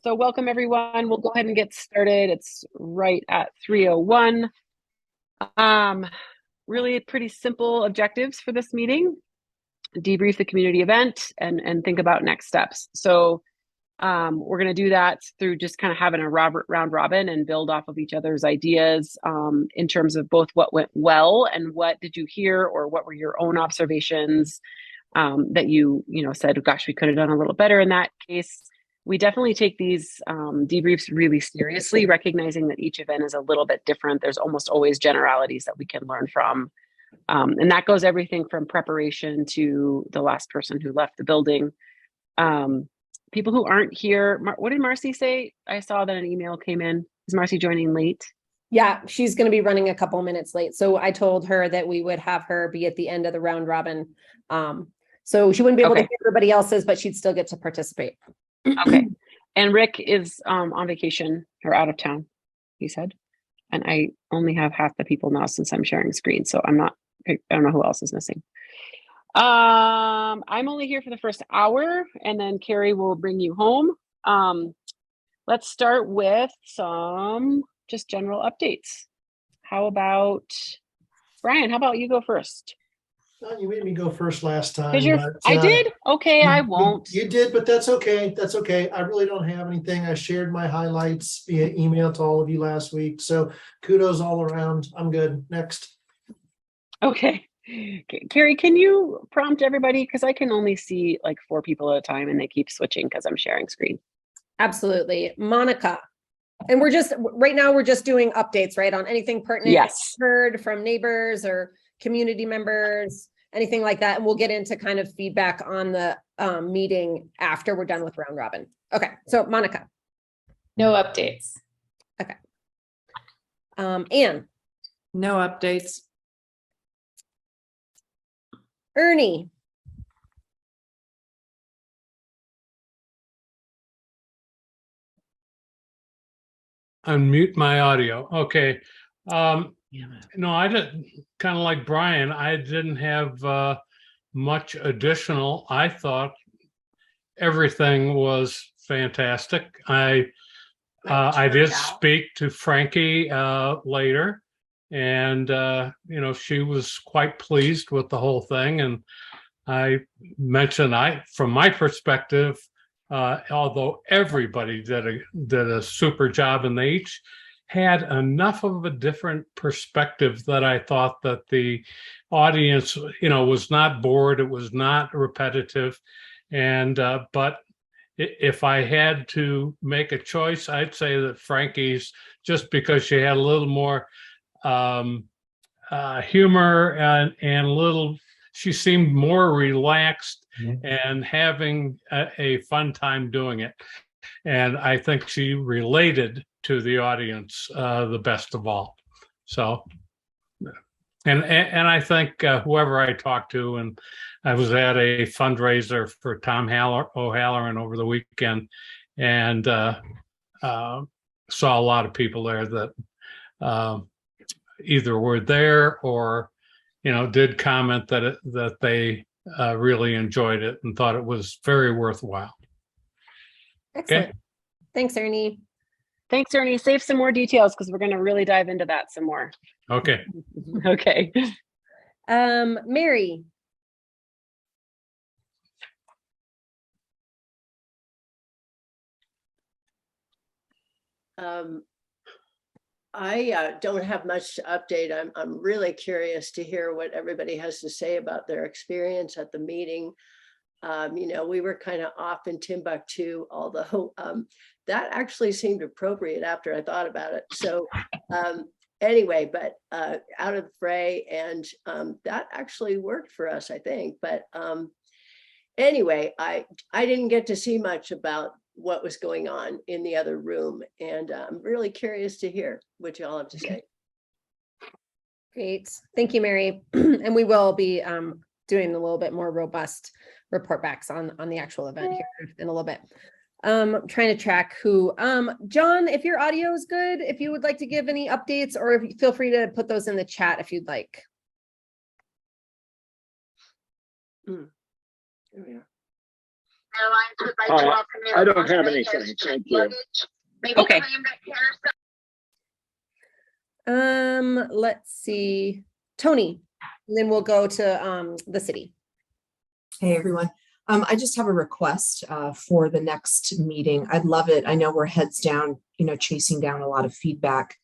So welcome everyone. We'll go ahead and get started. It's right at 3:01. Really pretty simple objectives for this meeting. Debrief the community event and think about next steps. So we're going to do that through just kind of having a round robin and build off of each other's ideas in terms of both what went well and what did you hear or what were your own observations that you said, gosh, we could have done a little better in that case. We definitely take these debriefs really seriously, recognizing that each event is a little bit different. There's almost always generalities that we can learn from. And that goes everything from preparation to the last person who left the building. People who aren't here, what did Marcy say? I saw that an email came in. Is Marcy joining late? Yeah, she's going to be running a couple minutes late. So I told her that we would have her be at the end of the round robin. So she wouldn't be able to hear everybody else's, but she'd still get to participate. Okay. And Rick is on vacation or out of town, he said. And I only have half the people now since I'm sharing screen. So I don't know who else is missing. I'm only here for the first hour and then Carrie will bring you home. Let's start with some just general updates. How about Brian? How about you go first? Well, you made me go first last time. I did? Okay, I won't. You did, but that's okay. That's okay. I really don't have anything. I shared my highlights via email to all of you last week. So kudos all around. I'm good. Next. Okay. Carrie, can you prompt everybody? Because I can only see like 4 people at a time and they keep switching because I'm sharing screen. Absolutely. Monica. And right now we're just doing updates, right? On anything pertinent. Yes. Heard from neighbors or community members, anything like that. And we'll get into kind of feedback on the meeting after we're done with round robin. Okay. So Monica. No updates. Okay. Anne. No updates. Ernie. Unmute my audio. Okay. No, I didn't, kind of like Brian, I didn't have much additional. I thought everything was fantastic. I did speak to Frankie later, and she was quite pleased with the whole thing. And I mentioned, from my perspective, although everybody did a super job, and they each had enough of a different perspective that I thought that the audience, was not bored. It was not repetitive. And, but if I had to make a choice, I'd say that Frankie's, just because she had a little more humor and she seemed more relaxed and having a fun time doing it. And I think she related to the audience the best of all. So, and I think whoever I talked to, and I was at a fundraiser for Tom O'Halloran over the weekend, and saw a lot of people there that either were there or did comment that they really enjoyed it and thought it was very worthwhile. Excellent. Okay. Thanks, Ernie. Thanks, Ernie. Save some more details because we're going to really dive into that some more. Okay. Okay. Mary. I don't have much to update. I'm really curious to hear what everybody has to say about their experience at the meeting. We were kind of off in Timbuktu, although that actually seemed appropriate after I thought about it. So anyway, but out of the fray, and that actually worked for us, I think. But anyway, I didn't get to see much about what was going on in the other room, and I'm really curious to hear what y'all have to say. Great. Thank you, Mary. And we will be doing a little bit more robust report backs on the actual event here in a little bit. I'm trying to track who. John, if your audio is good, if you would like to give any updates, or if you feel free to put those in the chat if you'd like. There we are. I don't have anything. Thank you. Okay. Let's see, Tony, and then we'll go to the city. Hey, everyone. I just have a request for the next meeting. I'd love it. I know we're heads down, chasing down a lot of feedback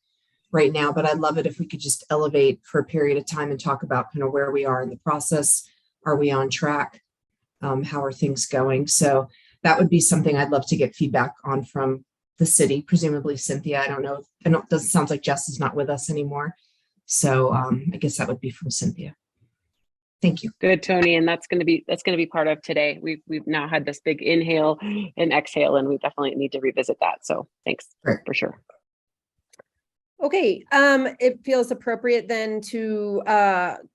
right now, but I'd love it if we could just elevate for a period of time and talk about kind of where we are in the process. Are we on track? How are things going? So that would be something I'd love to get feedback on from the city, presumably Cynthia. I don't know. It doesn't sound like Jess is not with us anymore. So I guess that would be from Cynthia. Thank you. Good, Tony. And that's going to be part of today. We've now had this big inhale and exhale, and we definitely need to revisit that. So thanks for sure. Okay, it feels appropriate then to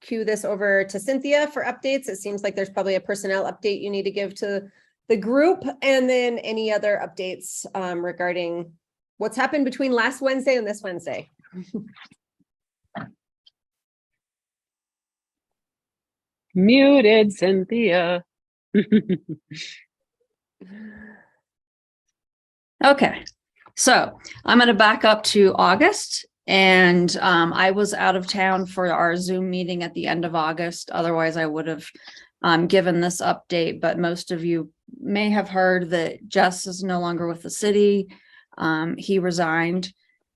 cue this over to Cynthia for updates. It seems like there's probably a personnel update you need to give to the group, and then any other updates regarding what's happened between last Wednesday and this Wednesday. Muted, Cynthia. Okay, so I'm going to back up to August, and I was out of town for our Zoom meeting at the end of August. Otherwise, I would have given this update, but most of you may have heard that Jess is no longer with the city. He resigned,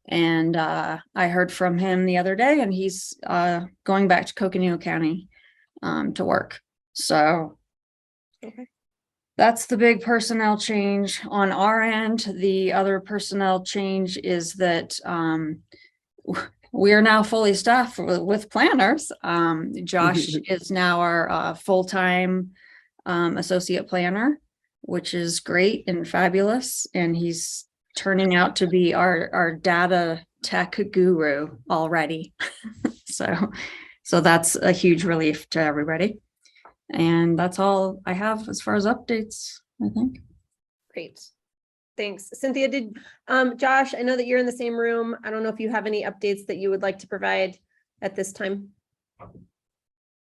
and I heard from him the other day, and he's going back to Coconino County to work. So okay. That's the big personnel change on our end. The other personnel change is that we are now fully staffed with planners. Josh is now our full-time associate planner, which is great and fabulous. And he's turning out to be our data tech guru already. So that's a huge relief to everybody. And that's all I have as far as updates, I think. Great. Thanks. Cynthia, did Josh, I know that you're in the same room. I don't know if you have any updates that you would like to provide at this time.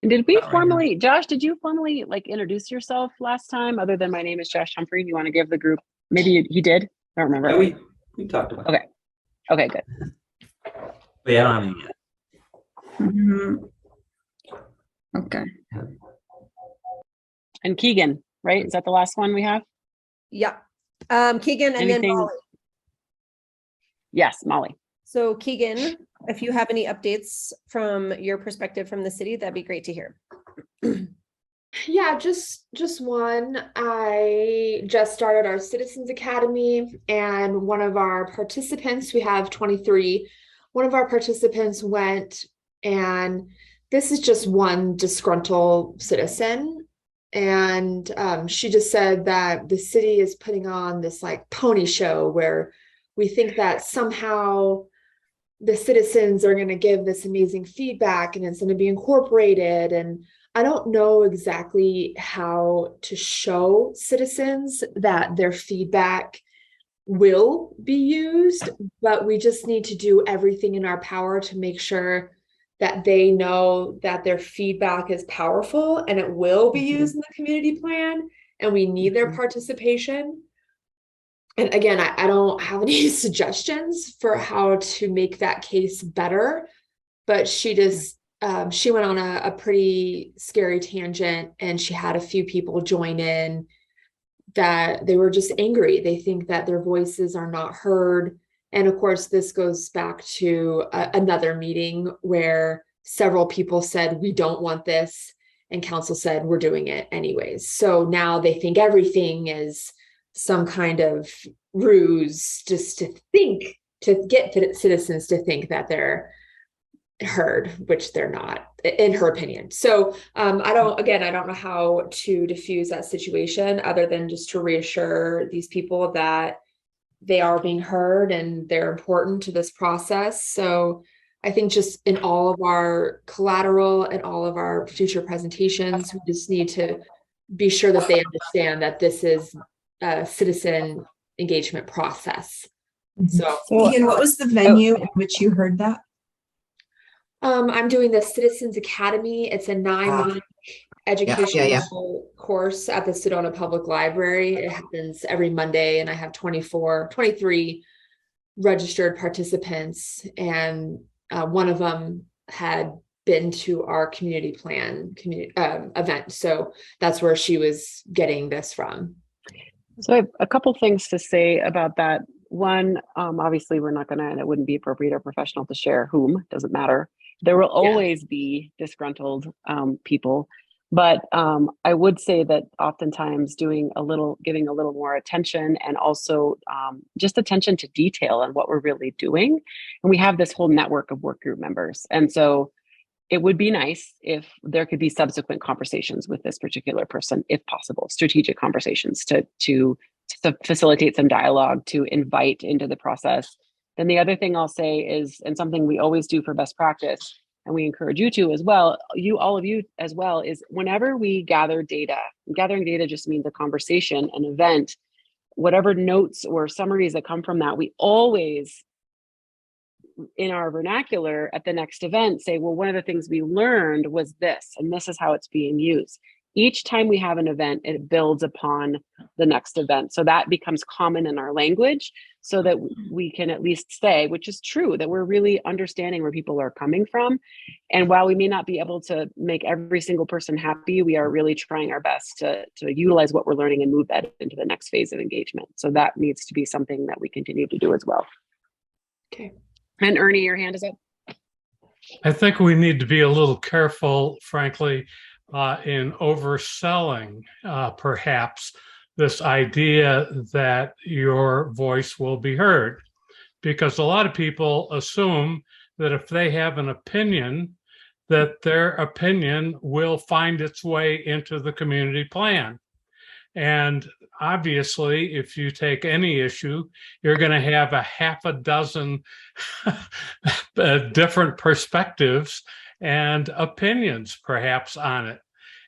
Did we formally, Josh, did you formally introduce yourself last time other than my name is Josh Humphrey? Do you want to give the group, maybe he did? I don't remember. Yeah, we talked about it. Okay, good. But yeah, I don't have any yet. Mm-hmm. Okay. And Keegan, right? Is that the last one we have? Yeah. Keegan and then Molly. Yes, Molly. So Keegan, if you have any updates from your perspective from the city, that'd be great to hear. Yeah, just one. I just started our Citizens Academy, and one of our participants, we have 23, one of our participants went, and this is just one disgruntled citizen. And she just said that the city is putting on this pony show where we think that somehow the citizens are going to give this amazing feedback and it's going to be incorporated. And I don't know exactly how to show citizens that their feedback will be used, but we just need to do everything in our power to make sure that they know that their feedback is powerful and it will be used in the community plan, and we need their participation. And again, I don't have any suggestions for how to make that case better, but she just, she went on a pretty scary tangent, and she had a few people join in that they were just angry. They think that their voices are not heard. And of course, this goes back to another meeting where several people said, we don't want this. And council said, we're doing it anyways. So now they think everything is some kind of ruse just to get citizens to think that they're heard, which they're not, in her opinion. So I don't know how to diffuse that situation other than just to reassure these people that they are being heard and they're important to this process. So I think just in all of our collateral and all of our future presentations, we just need to be sure that they understand that this is a citizen engagement process. So Ian, what was the venue in which you heard that? I'm doing the Citizens Academy. It's a 9-month educational course at the Sedona Public Library. It happens every Monday, and I have 23 registered participants, and one of them had been to our community plan event. So that's where she was getting this from. So I have a couple things to say about that. One, obviously we're not gonna, and it wouldn't be appropriate or professional to share whom, doesn't matter. There will always be disgruntled people, but I would say that oftentimes giving a little more attention, and also just attention to detail and what we're really doing. And we have this whole network of work group members. And so it would be nice if there could be subsequent conversations with this particular person, if possible, strategic conversations to facilitate some dialogue, to invite into the process. Then the other thing I'll say is, and something we always do for best practice, and we encourage you to as well, all of you as well, is whenever we gather data, gathering data just means a conversation, an event, whatever notes or summaries that come from that, we always, in our vernacular at the next event, say, well, one of the things we learned was this, and this is how it's being used. Each time we have an event, it builds upon the next event. So that becomes common in our language, so that we can at least say, which is true, that we're really understanding where people are coming from. And while we may not be able to make every single person happy, we are really trying our best to utilize what we're learning and move that into the next phase of engagement. So that needs to be something that we continue to do as well. Okay. And Ernie, your hand is up. I think we need to be a little careful, frankly, in overselling perhaps this idea that your voice will be heard, because a lot of people assume that if they have an opinion, that their opinion will find its way into the community plan. And obviously, if you take any issue, you're going to have a half a dozen different perspectives and opinions perhaps on it.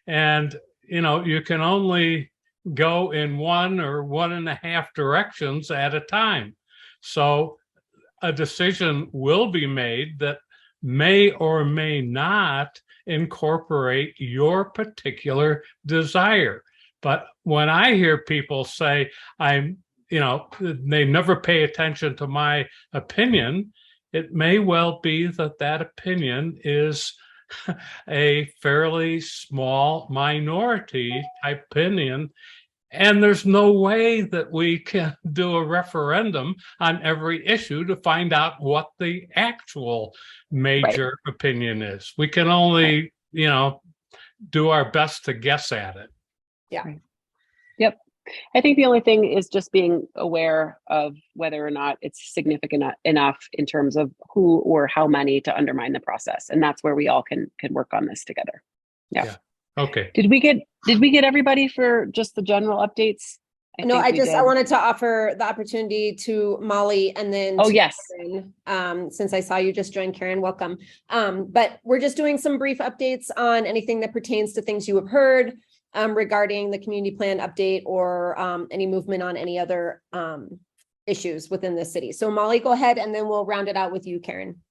And, you can only go in one or one and a half directions at a time. So a decision will be made that may or may not incorporate your particular desire. But when I hear people say, they never pay attention to my opinion, it may well be that opinion is a fairly small minority type opinion. And there's no way that we can do a referendum on every issue to find out what the actual major opinion is. We can only, do our best to guess at it. Yeah. Yep. I think the only thing is just being aware of whether or not it's significant enough in terms of who or how many to undermine the process. And that's where we all can work on this together. Yeah. Okay. Did we get everybody for just the general updates? I wanted to offer the opportunity to Molly, and then yes. Karen, since I saw you just joined, Karen, welcome. But we're just doing some brief updates on anything that pertains to things you have heard regarding the community plan update, or any movement on any other issues within the city. So Molly, go ahead, and then we'll round it out with you, Karen.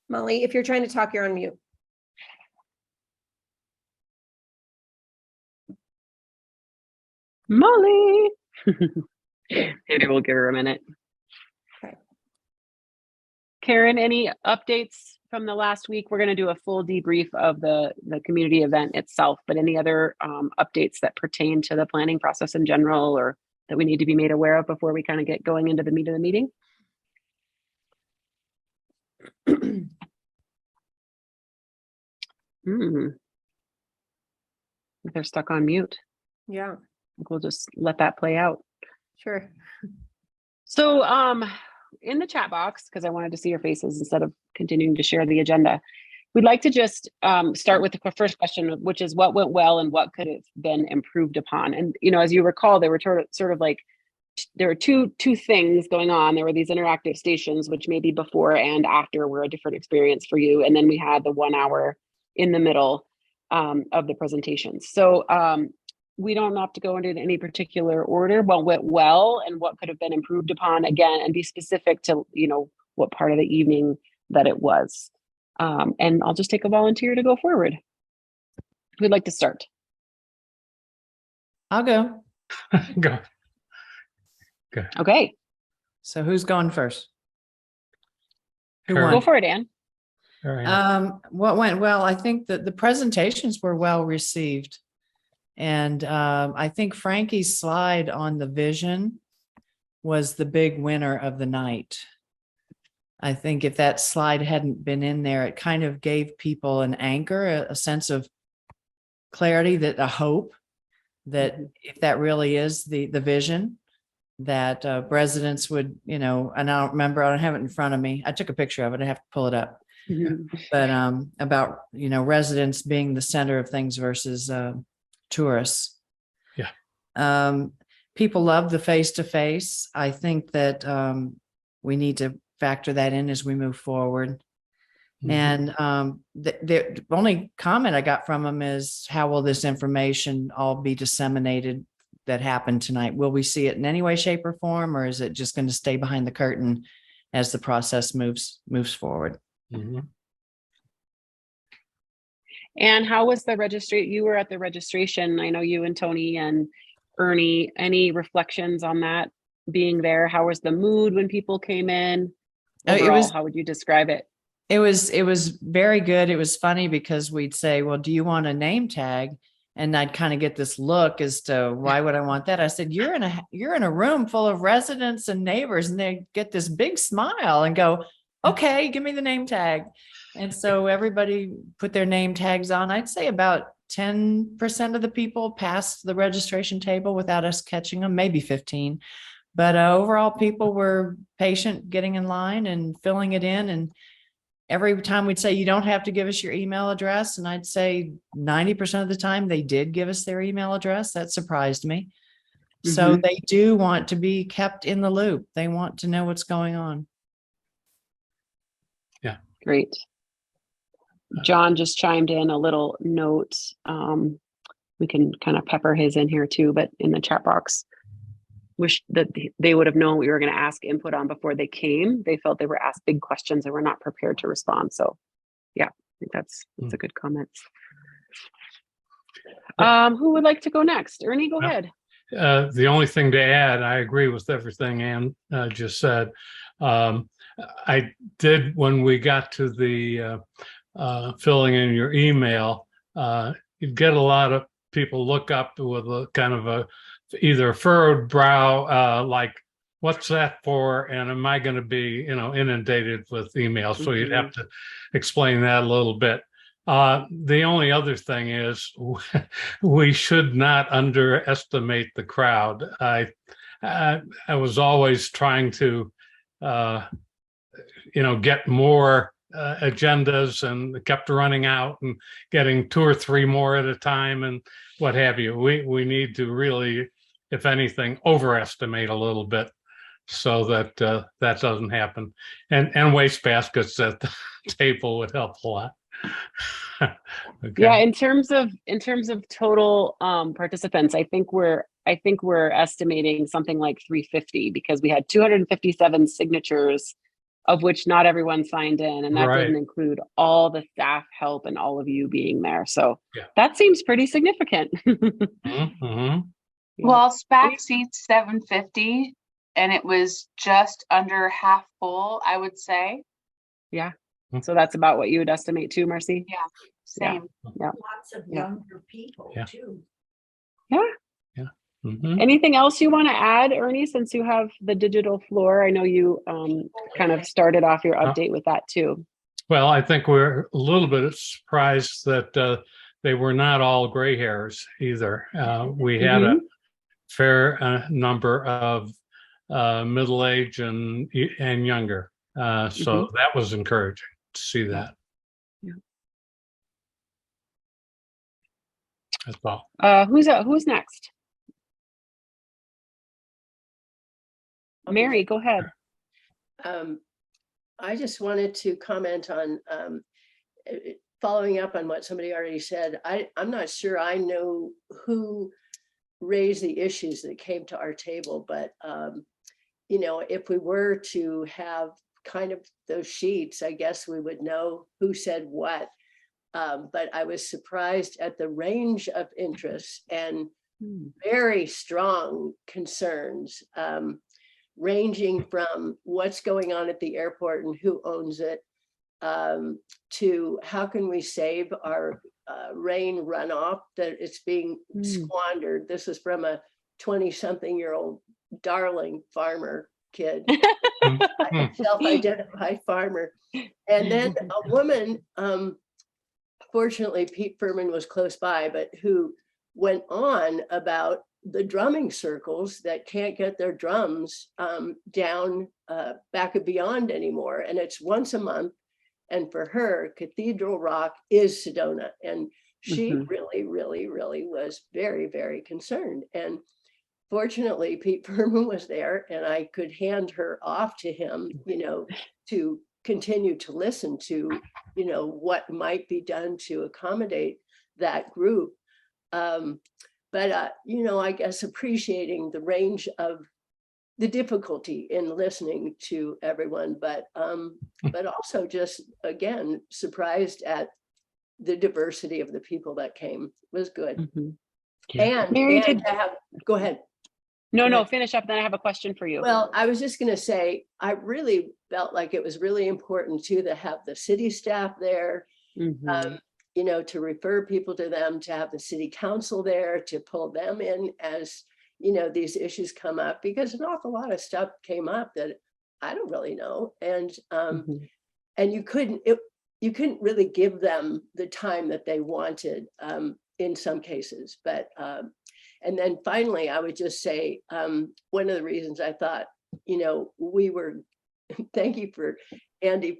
Molly, if you're trying to talk, you're on mute. Molly. Maybe we'll give her a minute. Okay. Karen, any updates from the last week? We're going to do a full debrief of the community event itself, but any other updates that pertain to the planning process in general, or that we need to be made aware of before we kind of get going into the meat of the meeting? They're stuck on mute. Yeah. We'll just let that play out. Sure. So in the chat box, because I wanted to see your faces instead of continuing to share the agenda, we'd like to just start with the first question, which is what went well and what could have been improved upon. And, as you recall, there were sort of like, there were two things going on. There were these interactive stations, which maybe before and after were a different experience for you. And then we had the 1 hour in the middle of the presentations. So we don't have to go into any particular order, what went well and what could have been improved upon again, and be specific to, what part of the evening that it was. And I'll just take a volunteer to go forward. Who'd like to start? I'll go. Go. Okay, So who's going first? Who Karen. won? go for it, Anne. All right. What went well? I think that the presentations were well received. And I think Frankie's slide on the vision was the big winner of the night. I think if that slide hadn't been in there, it kind of gave people an anchor, a sense of clarity, that a hope that if that really is the vision, that residents would, and I don't remember, I don't have it in front of me. I took a picture of it. I have to pull it up. But about, residents being the center of things versus tourists. Yeah. People love the face-to-face. I think that we need to factor that in as we move forward. And the only comment I got from them is, how will this information all be disseminated that happened tonight? Will we see it in any way, shape, or form, or is it just going to stay behind the curtain as the process moves forward? And how was the registration? You were at the registration. I know you and Tony and Ernie. Any reflections on that being there? How was the mood when people came in? Overall, how would you describe it? It was very good. It was funny because we'd say, well, do you want a name tag? And I'd kind of get this look as to why would I want that? I said, you're in a room full of residents and neighbors, and they get this big smile and go, okay, give me the name tag. And so everybody put their name tags on. I'd say about 10% of the people passed the registration table without us catching them, maybe 15. But overall, people were patient getting in line and filling it in. And every time we'd say, you don't have to give us your email address. And I'd say 90% of the time they did give us their email address. That surprised me. So they do want to be kept in the loop. They want to know what's going on. Yeah. Great. John just chimed in a little note. We can kind of pepper his in here too, but in the chat box, wish that they would have known what we were going to ask input on before they came. They felt they were asked big questions and were not prepared to respond. So yeah, I think that's a good comment. Who would like to go next? Ernie, go ahead. The only thing to add, I agree with everything Ann just said. I did, when we got to the filling in your email, you'd get a lot of people look up with a kind of a either a furrowed brow, like, what's that for? And am I going to be, inundated with emails? So you'd have to explain that a little bit. The only other thing is we should not underestimate the crowd. I was always trying to, get more agendas, and kept running out and getting 2 or 3 more at a time and what have you. We need to really, if anything, overestimate a little bit so that that doesn't happen. And waste baskets at the table would help a lot. Okay. Yeah, in terms of total participants, I think we're estimating something like 350, because we had 257 signatures, of which not everyone signed in, and that didn't include all the staff help and all of you being there. So that seems pretty significant. Well, SPAC seats 750, and it was just under half full, I would say. Yeah. So that's about what you would estimate too, Marcy? Yeah, same. Yeah. Lots of younger people too. Yeah. Anything else you want to add, Ernie, since you have the digital floor? I know you kind of started off your update with that too. Well, I think we're a little bit surprised that they were not all gray hairs either. We had a fair number of middle-aged and younger. So that was encouraging to see that. Yeah. That's all. Who's next? Mary, go ahead. I just wanted to comment on following up on what somebody already said. I'm not sure I know who raise the issues that came to our table. But, you know, if we were to have kind of those sheets, I guess we would know who said what. But I was surprised at the range of interests and very strong concerns, ranging from what's going on at the airport and who owns it, to how can we save our rain runoff that it's being squandered. This is from a 20-something-year-old darling farmer kid, self-identified farmer. And then a woman, fortunately, Pete Furman was close by, but who went on about the drumming circles that can't get their drums down back and beyond anymore. And it's once a month. And for her, Cathedral Rock is Sedona. And she really, really, really was very, very concerned. And fortunately, Pete Furman was there and I could hand her off to him, you know, to continue to listen to, you know, what might be done to accommodate that group. But you know, I guess appreciating the range of the difficulty in listening to everyone, but also just, again, surprised at the diversity of the people that came. Was good. And, Mary, and to have, go ahead. No, finish up. Then I have a question for you. Well, I was just going to say, I really felt like it was really important too to have the city staff there, you know, to refer people to them, to have the city council there, to pull them in as, you know, these issues come up, because an awful lot of stuff came up that I don't really know. And you couldn't really give them the time that they wanted in some cases. But and then finally, I would just say, one of the reasons I thought, you know, we were, thank you for Andy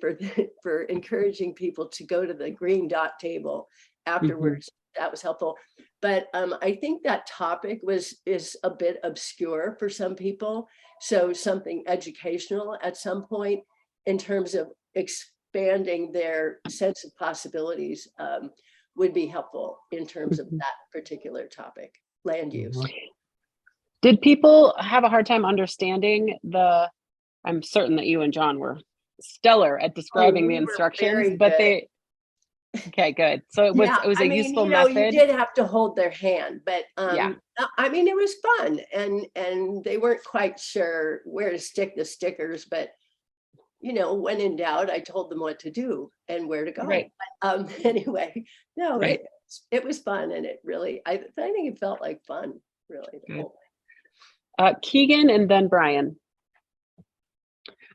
for encouraging people to go to the green dot table afterwards. That was helpful. But I think that topic is a bit obscure for some people. So something educational at some point in terms of expanding their sense of possibilities would be helpful in terms of that particular topic, land use. Did people have a hard time understanding I'm certain that you and John were stellar at describing the instructions, but good. Okay, good. So it was a useful method. You did have to hold their hand, but I mean, it was fun, and they weren't quite sure where to stick the stickers, but you know, when in doubt, I told them what to do and where to go. Right. But, anyway, no, Right. it was fun, and it really, I think it felt like fun, really. The whole Keegan and then Brian.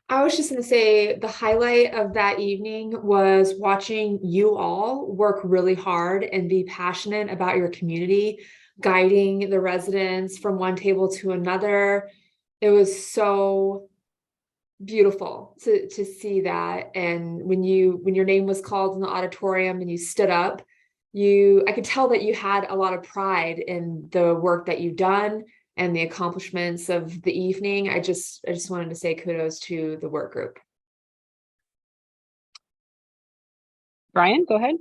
I was just going to say the highlight of that evening was watching you all work really hard and be passionate about your community, guiding the residents from one table to another. It was so beautiful to see that. And when your name was called in the auditorium and you stood up, I could tell that you had a lot of pride in the work that you've done and the accomplishments of the evening. I just wanted to say kudos to the work group. Brian, go ahead.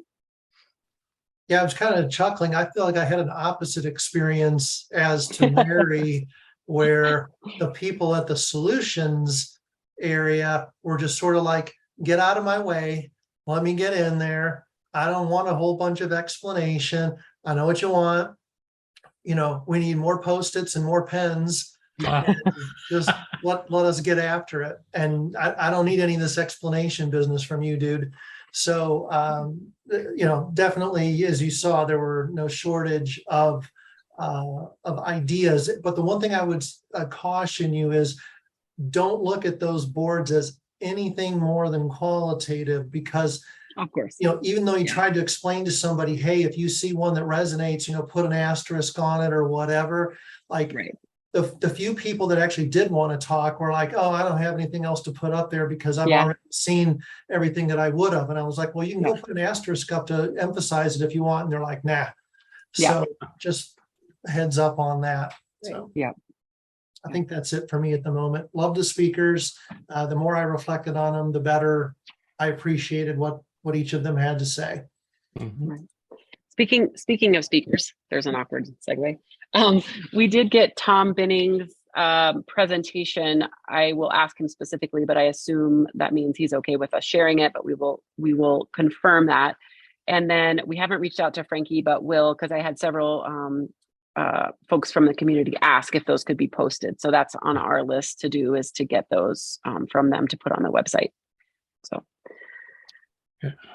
Yeah, I was kind of chuckling. I feel like I had an opposite experience as to Mary, where the people at the solutions area were just sort of like, get out of my way. Let me get in there. I don't want a whole bunch of explanation. I know what you want. You know, we need more Post-its and more pens. And just let us get after it. And I don't need any of this explanation business from you, dude. So, you know, definitely, as you saw, there were no shortage of ideas. But the one thing I would caution you is, don't look at those boards as anything more than qualitative, because of course, you know, even though you tried to explain to somebody, hey, if you see one that resonates, you know, put an asterisk on it or whatever, like the few people that actually did want to talk were like, oh, I don't have anything else to put up there because I've already seen everything that I would have. And I was like, well, you can go put an asterisk up to emphasize it if you want. And they're like, nah. So just heads up on that. So I think that's it for me at the moment. Love the speakers. The more I reflected on them, the better I appreciated what each of them had to say. Speaking of speakers, there's an awkward segue. We did get Tom Binning's presentation. I will ask him specifically, but I assume that means he's okay with us sharing it, but we will confirm that. And then we haven't reached out to Frankie, but will, because I had several folks from the community ask if those could be posted. So that's on our list to do, is to get those from them to put on the website. So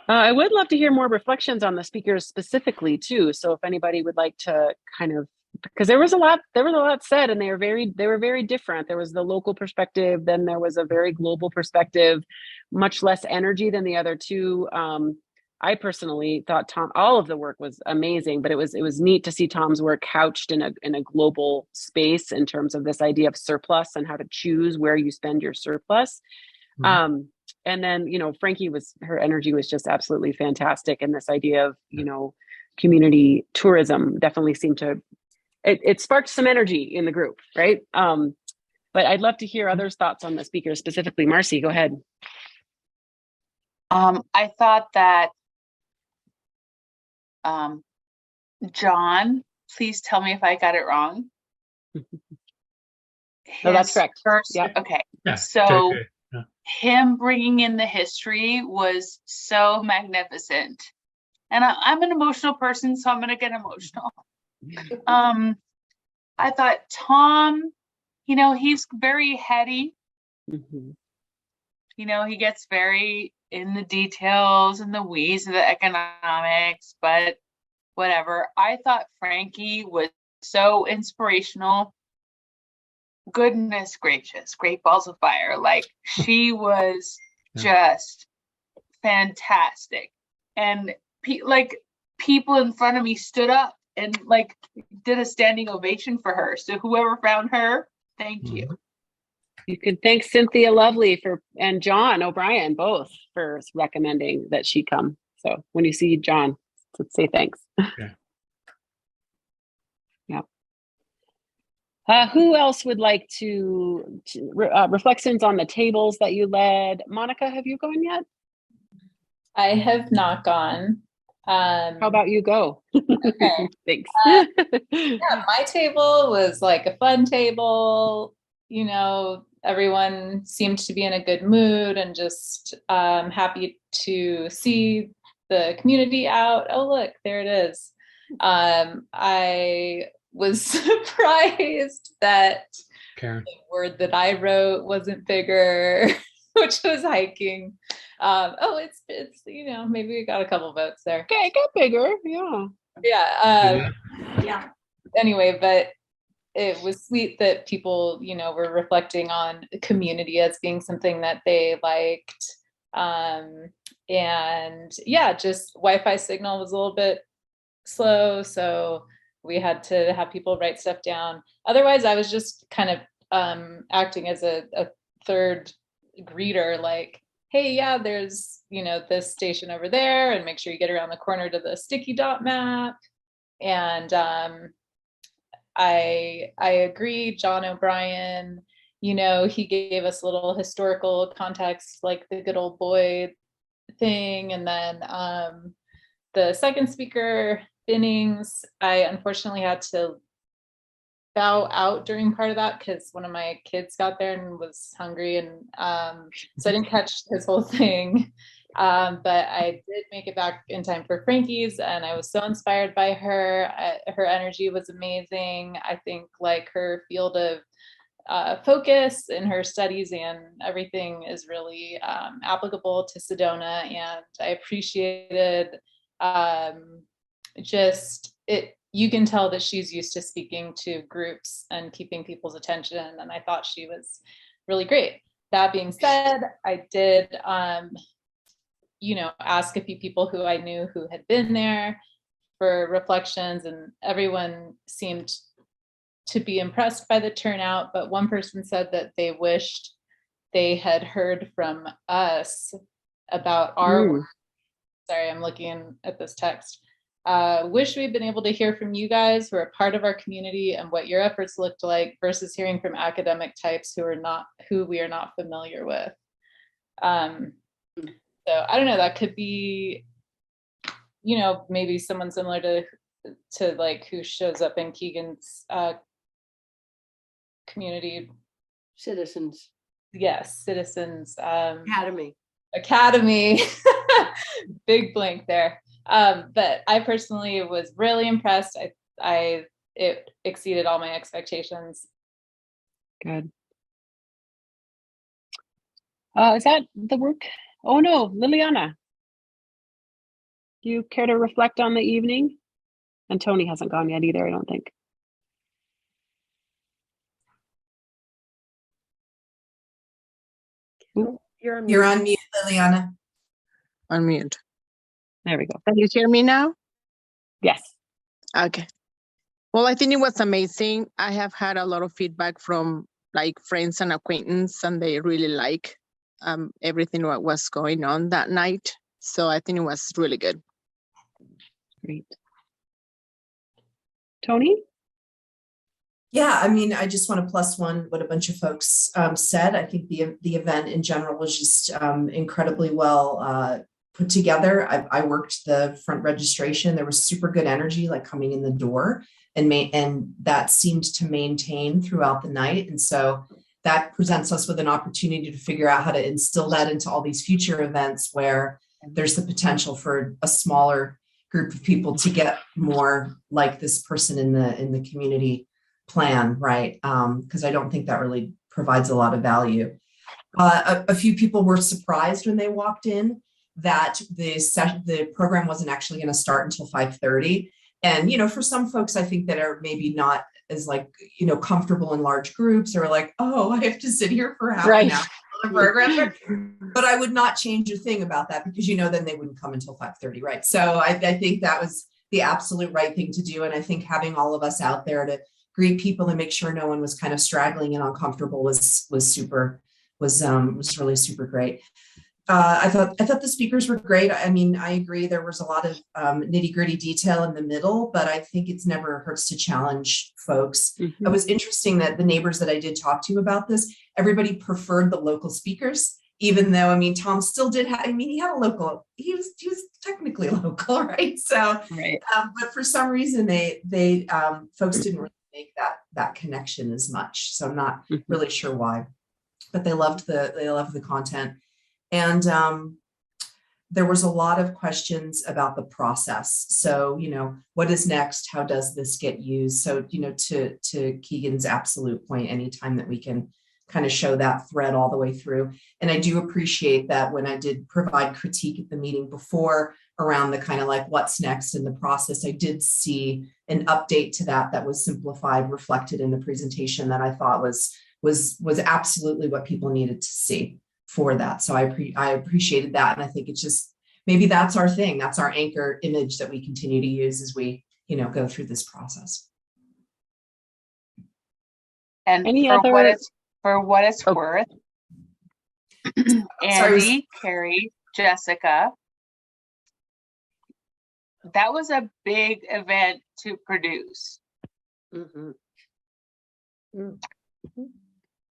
I would love to hear more reflections on the speakers specifically too. So if anybody would like to kind of, because there was a lot said, and they were very different. There was the local perspective, then there was a very global perspective, much less energy than the other two. I personally thought all of the work was amazing, but it was neat to see Tom's work couched in a global space in terms of this idea of surplus and how to choose where you spend your surplus. Mm-hmm. And then, her energy was just absolutely fantastic. And this idea of, community tourism definitely seemed to, it sparked some energy in the group, right? But I'd love to hear others' thoughts on the speakers, specifically. Marcy, go ahead. I thought that John, please tell me if I got it wrong. No, that's correct. Yeah. Okay. Yeah. So him bringing in the history was so magnificent. And I'm an emotional person, so I'm going to get emotional. I thought Tom, he's very heady. Mm-hmm. He gets very in the details and the weeds of the economics, but whatever. I thought Frankie was so inspirational. Goodness gracious, great balls of fire. Like, she was just fantastic. And people in front of me stood up and did a standing ovation for her. So whoever found her, thank you. You can thank Cynthia Lovely and John O'Brien both for recommending that she come. So when you see John, say thanks. Okay. Yeah. Who else would like to reflections on the tables that you led? Monica, have you gone yet? I have not gone. How about you go? Okay. Thanks. My table was a fun table. Everyone seemed to be in a good mood and just happy to see the community out. Oh, look, there it is. I was surprised that Karen, the word that I wrote wasn't bigger, which was hiking. It's maybe we got a couple votes there. Okay, it got bigger. Yeah. Yeah. Anyway, but it was sweet that people, were reflecting on community as being something that they liked. And yeah, just Wi-Fi signal was a little bit slow, so we had to have people write stuff down. Otherwise, I was just kind of acting as a third greeter, hey, yeah, there's, this station over there, and make sure you get around the corner to the sticky dot map. And I agree, John O'Brien, he gave us a little historical context, like the good old boy thing. And then the second speaker, Binnings, I unfortunately had to bow out during part of that because one of my kids got there and was hungry, and so I didn't catch his whole thing. But I did make it back in time for Frankie's, and I was so inspired by her. Her energy was amazing. I think her field of focus in her studies and everything is really applicable to Sedona, and I appreciated just it. You can tell that she's used to speaking to groups and keeping people's attention, and I thought she was really great. That being said, I did ask a few people who I knew who had been there for reflections, and everyone seemed to be impressed by the turnout, but one person said that they wished they had heard from us about our work. Sorry, I'm looking at this text. Wish we'd been able to hear from you guys who are a part of our community and what your efforts looked like versus hearing from academic types who we are not familiar with. So I don't know, that could be, maybe someone similar to to like who shows up in Keegan's community. Citizens Yes, Citizens Academy. Big blank there. But I personally was really impressed. It exceeded all my expectations. Good. Is that the work? Oh no, Liliana. Do you care to reflect on the evening? And Tony hasn't gone yet either, I don't think. Ooh, You're on mute, Liliana. Unmute. there we go. Can you hear me now? Yes. Okay. Well, I think it was amazing. I have had a lot of feedback from like friends and acquaintances, and they really like everything what was going on that night. So I think it was really good. Great. Tony? Yeah, I mean, I just want to plus one what a bunch of folks said. I think the event in general was just incredibly well put together. I worked the front registration. There was super good energy like coming in the door, and that seemed to maintain throughout the night. And so that presents us with an opportunity to figure out how to instill that into all these future events where there's the potential for a smaller group of people to get more like this person in the community plan, right? Because I don't think that really provides a lot of value. A few people were surprised when they walked in that the program wasn't actually going to start until 5:30. And, you know, for some folks, I think that are maybe not as like, you know, comfortable in large groups or like, oh, I have to sit here for half an hour on the program. But I would not change a thing about that because, you know, then they wouldn't come until 5:30, right? So I think that was the absolute right thing to do. And I think having all of us out there to greet people and make sure no one was kind of straggling and uncomfortable was really super great. I thought the speakers were great. I mean, I agree. There was a lot of nitty gritty detail in the middle, but I think it's never hurts to challenge folks. Mm-hmm. It was interesting that the neighbors that I did talk to about this, everybody preferred the local speakers, even though, I mean, Tom still did have, I mean, he had a local, he was technically local, right? So, right. But for some reason they folks didn't really make that connection as much. So I'm not really sure why, but they loved the content. And there was a lot of questions about the process. So, you know, what is next? How does this get used? So, you know, to Keegan's absolute point, anytime that we can kind of show that thread all the way through. And I do appreciate that when I did provide critique at the meeting before around the kind of like what's next in the process, I did see an update to that was simplified, reflected in the presentation that I thought was absolutely what people needed to see for that. So I appreciated that. And I think it's just, maybe that's our thing. That's our anchor image that we continue to use as we, you know, go through this process. And for what it's worth, Andy, Carrie, Jessica, that was a big event to produce. Mm-hmm.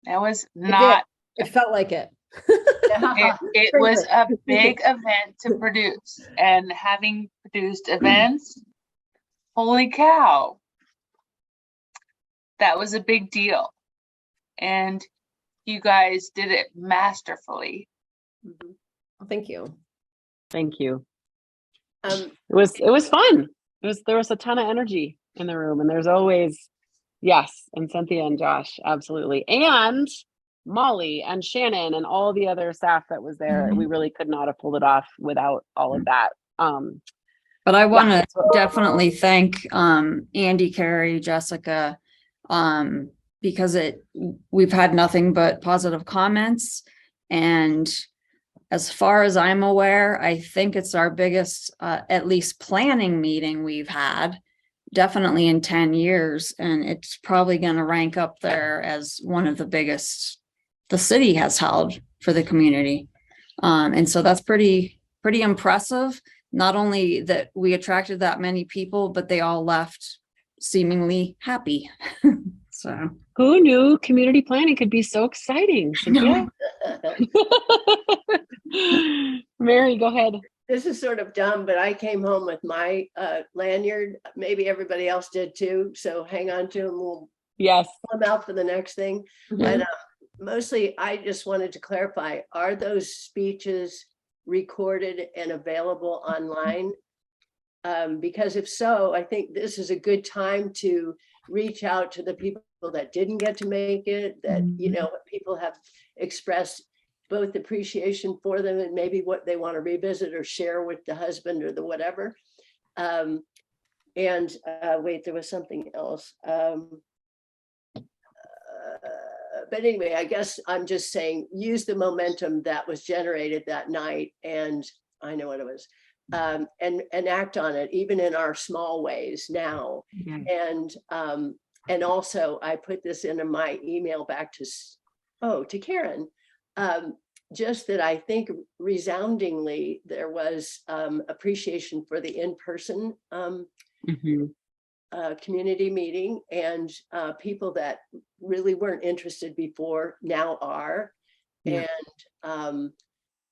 That was not. It felt like it. It was a big event to produce, and having produced events, holy cow, that was a big deal. And you guys did it masterfully. Well, thank you. Thank you. It was fun. There was a ton of energy in the room, and there's always, yes, and Cynthia and Josh, absolutely, and Molly and Shannon and all the other staff that was there. We really could not have pulled it off without all of that. But I want to definitely thank Andy, Carrie, Jessica, because we've had nothing but positive comments. And as far as I'm aware, I think it's our biggest, at least planning meeting we've had, definitely in 10 years. And it's probably going to rank up there as one of the biggest the city has held for the community. And so that's pretty impressive. Not only that we attracted that many people, but they all left seemingly happy. So who knew community planning could be so exciting, Cynthia? Mary, go ahead. this is sort of dumb, but I came home with my lanyard. Maybe everybody else did too. So hang on to them. We'll Yes. pull them out for the next thing. Mhm. But mostly, I just wanted to clarify, are those speeches recorded and available online? Because if so, I think this is a good time to reach out to the people that didn't get to make it, that, you know, people have expressed both appreciation for them and maybe what they want to revisit or share with the husband or the whatever. Wait, there was something else. But anyway, I guess I'm just saying, use the momentum that was generated that night, and I know what it was, and act on it, even in our small ways now. And also, I put this into my email back to Karen. Just that I think resoundingly there was appreciation for the in-person community meeting, and people that really weren't interested before now are. Yeah. And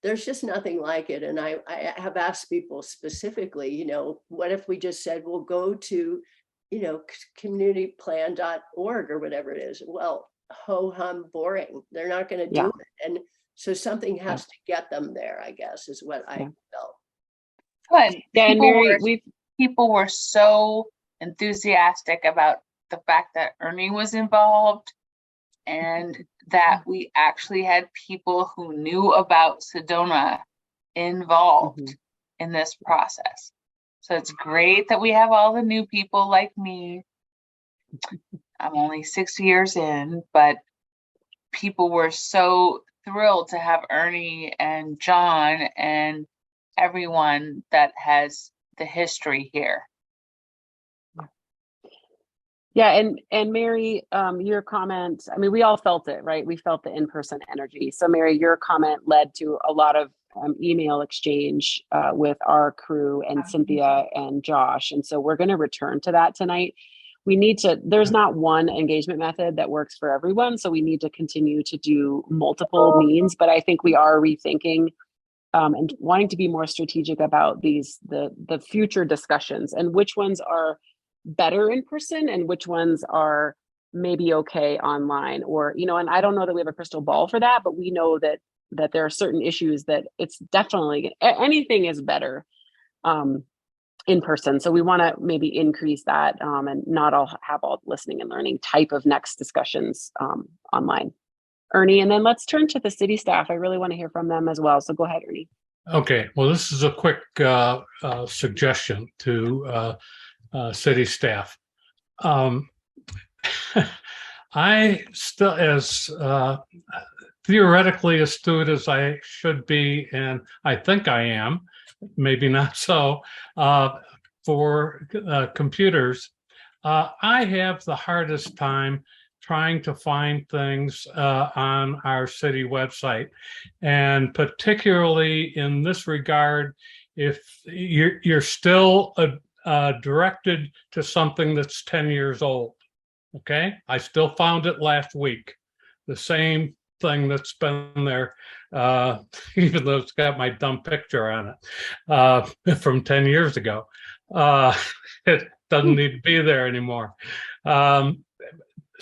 there's just nothing like it. And I have asked people specifically, you know, what if we just said, we'll go to, you know, communityplan.org or whatever it is. Well, ho hum, boring. They're not going to do it. And so something has to get them there, I guess, is what I felt. Good. Yeah, People were so enthusiastic about the fact that Ernie was involved, and that we actually had people who knew about Sedona involved in this process. So it's great that we have all the new people like me. I'm only 6 years in, but people were so thrilled to have Ernie and John and everyone that has the history here. Yeah, and Mary, your comment, I mean, we all felt it, right? We felt the in-person energy. So Mary, your comment led to a lot of email exchange with our crew and Cynthia and Josh. And so we're going to return to that tonight. We need to, there's not one engagement method that works for everyone. So we need to continue to do multiple means, but I think we are rethinking and wanting to be more strategic about the future discussions and which ones are better in person and which ones are maybe okay online, or, you know, and I don't know that we have a crystal ball for that, but we know that there are certain issues that it's definitely, anything is better in person. So we want to maybe increase that and not all have all listening and learning type of next discussions online. Ernie, and then let's turn to the city staff. I really want to hear from them as well. So go ahead, Ernie. Okay, well, this is a quick suggestion to city staff. I still, as theoretically astute as I should be, and I think I am, maybe not so, for computers, I have the hardest time trying to find things on our city website. And particularly in this regard, if you're still directed to something that's 10 years old, okay? I still found it last week. The same thing that's been there, even though it's got my dumb picture on it from 10 years ago. It doesn't need to be there anymore.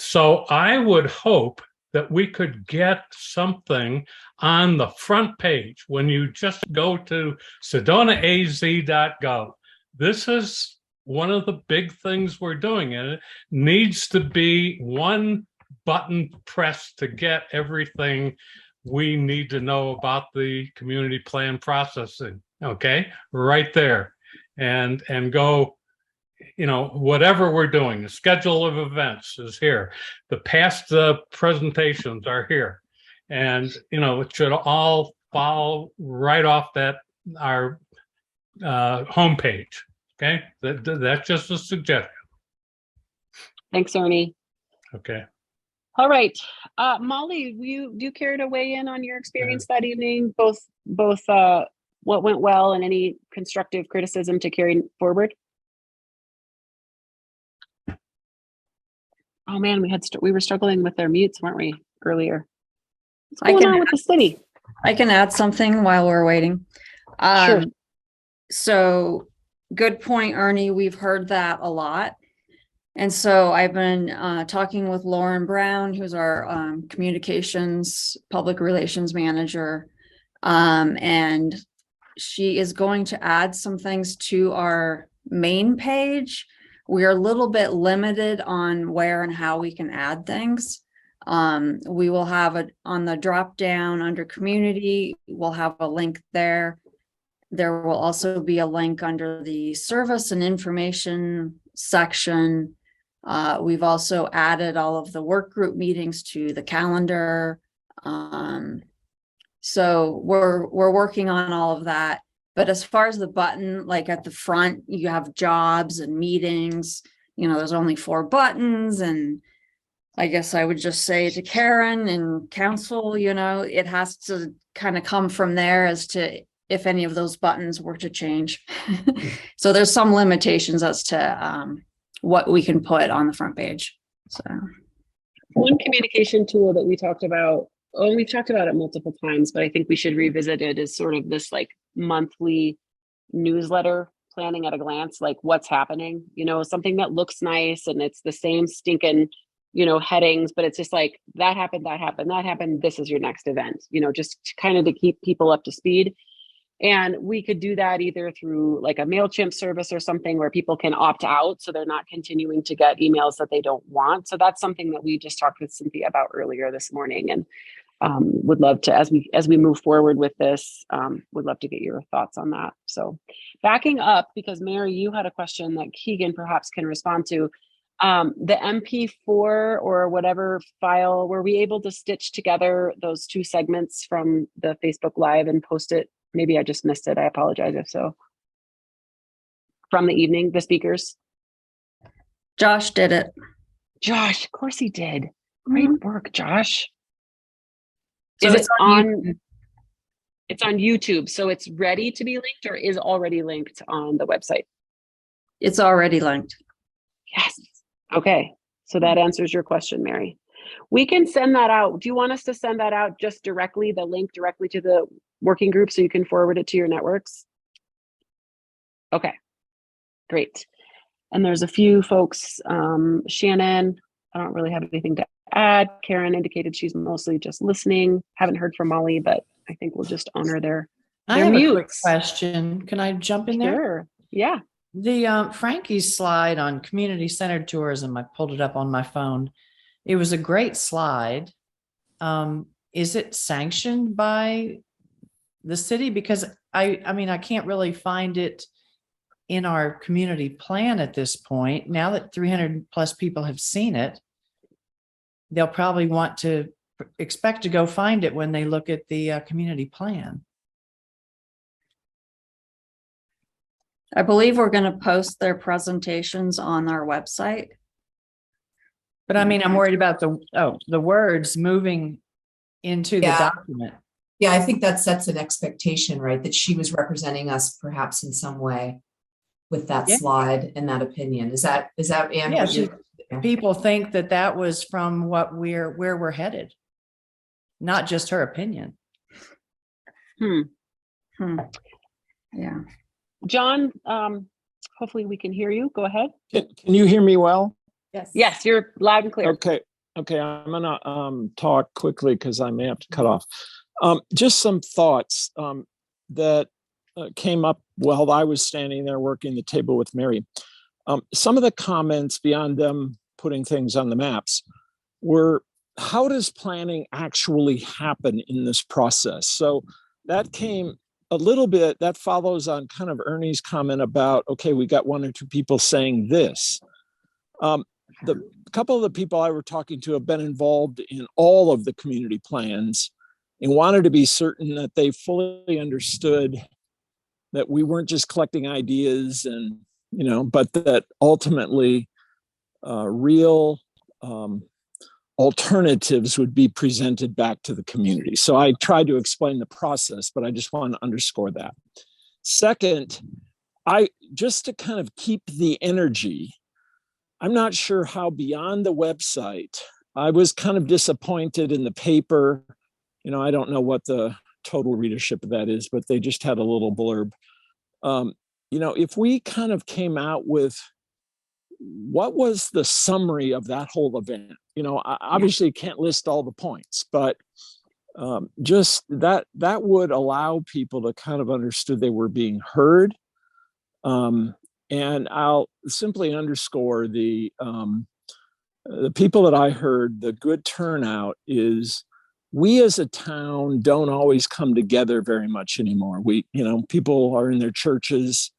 So I would hope that we could get something on the front page when you just go to sedonaaz.gov. This is one of the big things we're doing, and it needs to be one button press to get everything we need to know about the community plan processing. Okay, right there, and go. You know, whatever we're doing, the schedule of events is here. The past presentations are here, and you know it should all follow right off our homepage. Okay, that's just a suggestion. Thanks, Ernie. Okay. All right, Molly, do you care to weigh in on your experience that evening? Both what went well and any constructive criticism to carry forward. Oh man, we were struggling with their mutes, weren't we, earlier? What's going on with the city? I can add something while we're waiting. Sure. So good point, Ernie. We've heard that a lot. And so I've been talking with Lauren Brown, who's our communications public relations manager. And she is going to add some things to our main page. We're a little bit limited on where and how we can add things. We will have it on the drop down under community. We'll have a link there. There will also be a link under the service and information section. We've also added all of the work group meetings to the calendar. So we're working on all of that. But as far as the button, like at the front, you have jobs and meetings, there's only 4 buttons. And I guess I would just say to Karen and council, it has to kind of come from there as to if any of those buttons were to change. So there's some limitations as to what we can put on the front page. So one communication tool that we talked about, and we've talked about it multiple times, but I think we should revisit it, is sort of this like monthly newsletter, planning at a glance, like what's happening, something that looks nice and it's the same stinking, headings, but it's just like that happened, this is your next event, just kind of to keep people up to speed. And we could do that either through like a MailChimp service or something where people can opt out so they're not continuing to get emails that they don't want. So that's something that we just talked with Cynthia about earlier this morning, and would love to, as we move forward with this, would love to get your thoughts on that. So backing up, because Mary, you had a question that Keegan perhaps can respond to. The MP4 or whatever file, were we able to stitch together those 2 segments from the Facebook Live and post it? Maybe I just missed it. I apologize if so. From the evening, the speakers. Josh did it. Josh, of course he did. Great work, Josh. So Is it's it on? It's on YouTube, so it's ready to be linked, or is already linked on the website? It's already linked. Yes. Okay. So that answers your question, Mary. We can send that out. Do you want us to send that out just directly, the link directly to the working group so you can forward it to your networks? Okay, great. And there's a few folks, Shannon, I don't really have anything to add. Karen indicated she's mostly just listening. Haven't heard from Molly, but I think we'll just honor their I have mutes. a quick question. Can I jump in there? Sure. Yeah. The Frankie's slide on community-centered tourism, I pulled it up on my phone. It was a great slide. Is it sanctioned by the city? Because I mean, I can't really find it in our community plan at this point. Now that 300 plus people have seen it, they'll probably want to expect to go find it when they look at the community plan. I believe we're going to post their presentations on our website. But I mean, I'm worried about the words moving into the document. Yeah, I think that sets an expectation, right? That she was representing us perhaps in some way with that slide and that opinion. Is that Anne? Yeah, people think that was from where we're headed, not just her opinion. Yeah. John, hopefully we can hear you. Go ahead. Can you hear me well? Yes, you're loud and clear. Okay, I'm gonna talk quickly because I may have to cut off. Just some thoughts that came up while I was standing there working the table with Mary. Some of the comments beyond them putting things on the maps were, how does planning actually happen in this process? So that came a little bit, that follows on kind of Ernie's comment about, okay, we got 1 or 2 people saying this. The couple of the people I were talking to have been involved in all of the community plans and wanted to be certain that they fully understood that we weren't just collecting ideas and, but that ultimately real alternatives would be presented back to the community. So I tried to explain the process, but I just want to underscore that. Second, just to kind of keep the energy, I'm not sure how beyond the website, I was kind of disappointed in the paper. I don't know what the total readership of that is, but they just had a little blurb. If we kind of came out with what was the summary of that whole event, obviously can't list all the points, but just that would allow people to kind of understood they were being heard. And I'll simply underscore the people that I heard, the good turnout is we as a town don't always come together very much anymore. People are in their churches,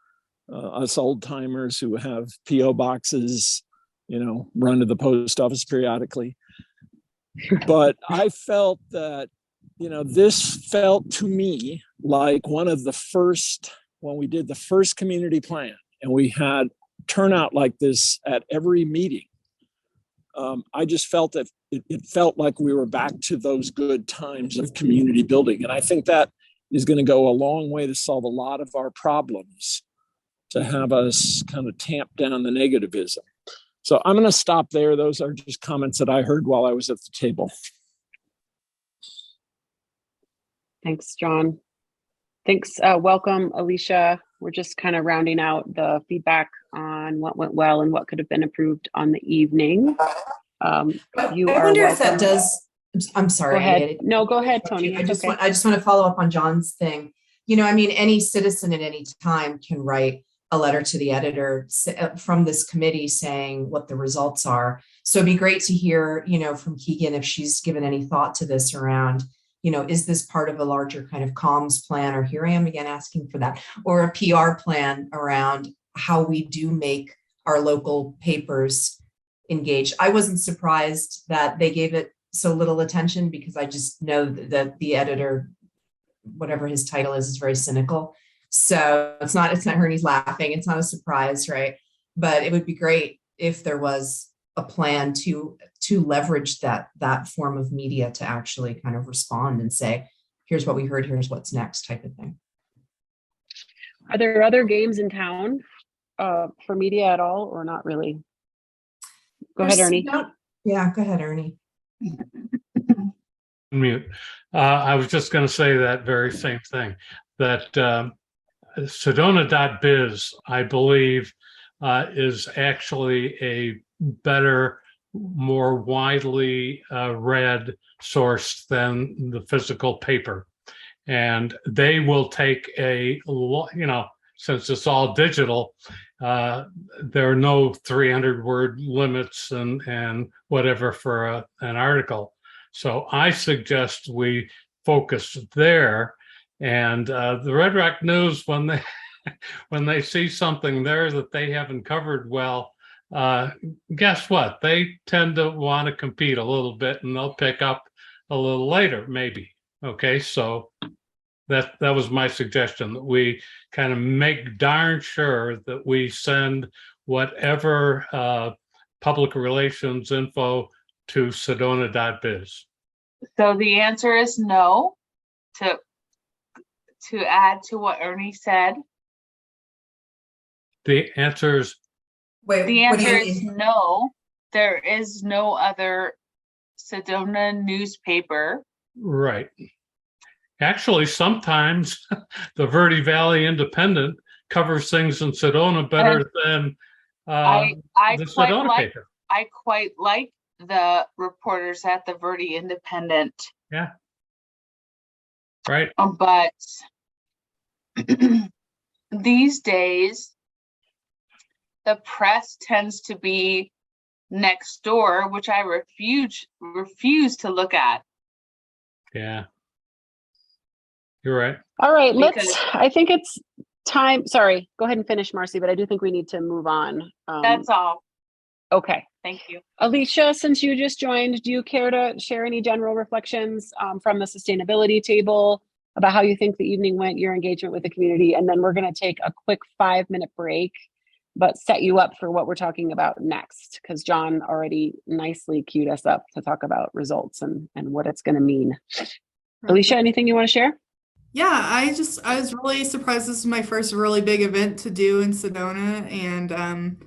us old timers who have PO boxes, run to the post office periodically. But I felt that, this felt to me like one of the first, when we did the first community plan and we had turnout like this at every meeting. I just felt that it felt like we were back to those good times of community building. And I think that is going to go a long way to solve a lot of our problems, to have us kind of tamp down the negativism. So I'm going to stop there. Those are just comments that I heard while I was at the table. Thanks, John. Thanks. Welcome, Alicia. We're just kind of rounding out the feedback on what went well and what could have been improved on the evening. I wonder if that does. I'm sorry. Go ahead. No, go ahead, Tony. I just want to follow up on John's thing. Any citizen at any time can write a letter to the editor from this committee saying what the results are. So it'd be great to hear, from Keegan, if she's given any thought to this around, is this part of a larger kind of comms plan, or here I am again asking for that, or a PR plan around how we do make our local papers engaged. I wasn't surprised that they gave it so little attention, because I just know that the editor, whatever his title is very cynical. So it's not Ernie's laughing. It's not a surprise, right? But it would be great if there was a plan to leverage that form of media to actually kind of respond and say, here's what we heard, here's what's next, type of thing. Are there other games in town for media at all, or not really? Go ahead, Ernie. Yeah, go ahead, Ernie. Mute. I was just going to say that very same thing, that Sedona.biz, I believe, is actually a better, more widely read source than the physical paper. And they will take since it's all digital, there are no 300-word limits and whatever for an article. So I suggest we focus there. And the Red Rock News, when they see something there that they haven't covered well, guess what? They tend to want to compete a little bit, and they'll pick up a little later, maybe. Okay, so that was my suggestion, that we kind of make darn sure that we send whatever public relations info to Sedona.biz. So the answer is no to add to what Ernie said. The answer is no. There is no other Sedona newspaper. Right. Actually, sometimes the Verde Valley Independent covers things in Sedona better than the Sedona paper. I quite like the reporters at the Verde Independent. Yeah. Right. But these days, the press tends to be next door, which I refuse to look at. Yeah. You're right. All right, I think it's time. Sorry, go ahead and finish, Marcy, but I do think we need to move on. That's all. Okay. Thank you. Alicia, since you just joined, do you care to share any general reflections from the sustainability table about how you think the evening went, your engagement with the community? And then we're going to take a quick 5-minute break, but set you up for what we're talking about next, because John already nicely queued us up to talk about results and what it's going to mean. Alicia, anything you want to share? Yeah, I was really surprised. This is my first really big event to do in Sedona, and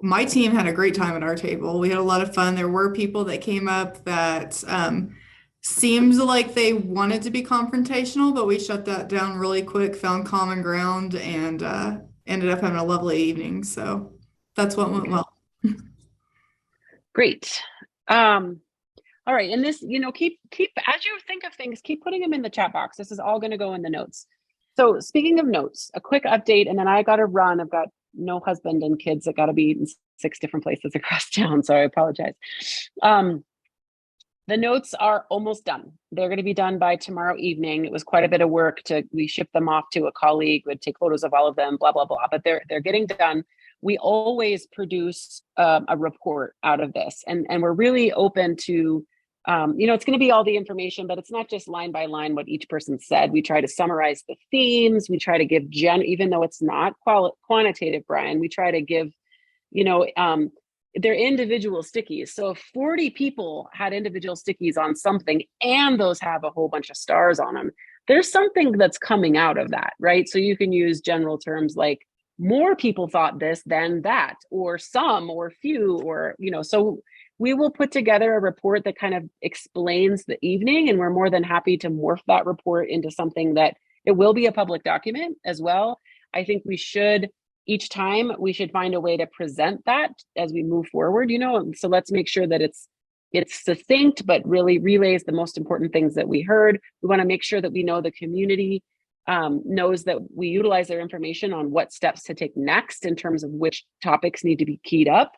my team had a great time at our table. We had a lot of fun. There were people that came up that seems like they wanted to be confrontational, but we shut that down really quick, found common ground, and ended up having a lovely evening. So that's what went well. Great. All right, and this, keep as you think of things, keep putting them in the chat box. This is all going to go in the notes. So speaking of notes, a quick update, and then I got to run. I've got no husband and kids that got to be in 6 different places across town, so I apologize. The notes are almost done. They're going to be done by tomorrow evening. It was quite a bit of work we ship them off to a colleague, would take photos of all of them, blah, blah, blah, but they're getting done. We always produce a report out of this, and we're really open to, it's going to be all the information, but it's not just line by line what each person said. We try to summarize the themes. We try to give even though it's not quantitative, Brian, we try to give, they're individual stickies. So if 40 people had individual stickies on something and those have a whole bunch of stars on them, there's something that's coming out of that, right? So you can use general terms like more people thought this than that, or some, or few, or, so we will put together a report that kind of explains the evening, and we're more than happy to morph that report into something that it will be a public document as well. I think each time we should find a way to present that as we move forward, so let's make sure that it's succinct, but really relays the most important things that we heard. We want to make sure that we know the community knows that we utilize their information on what steps to take next in terms of which topics need to be keyed up.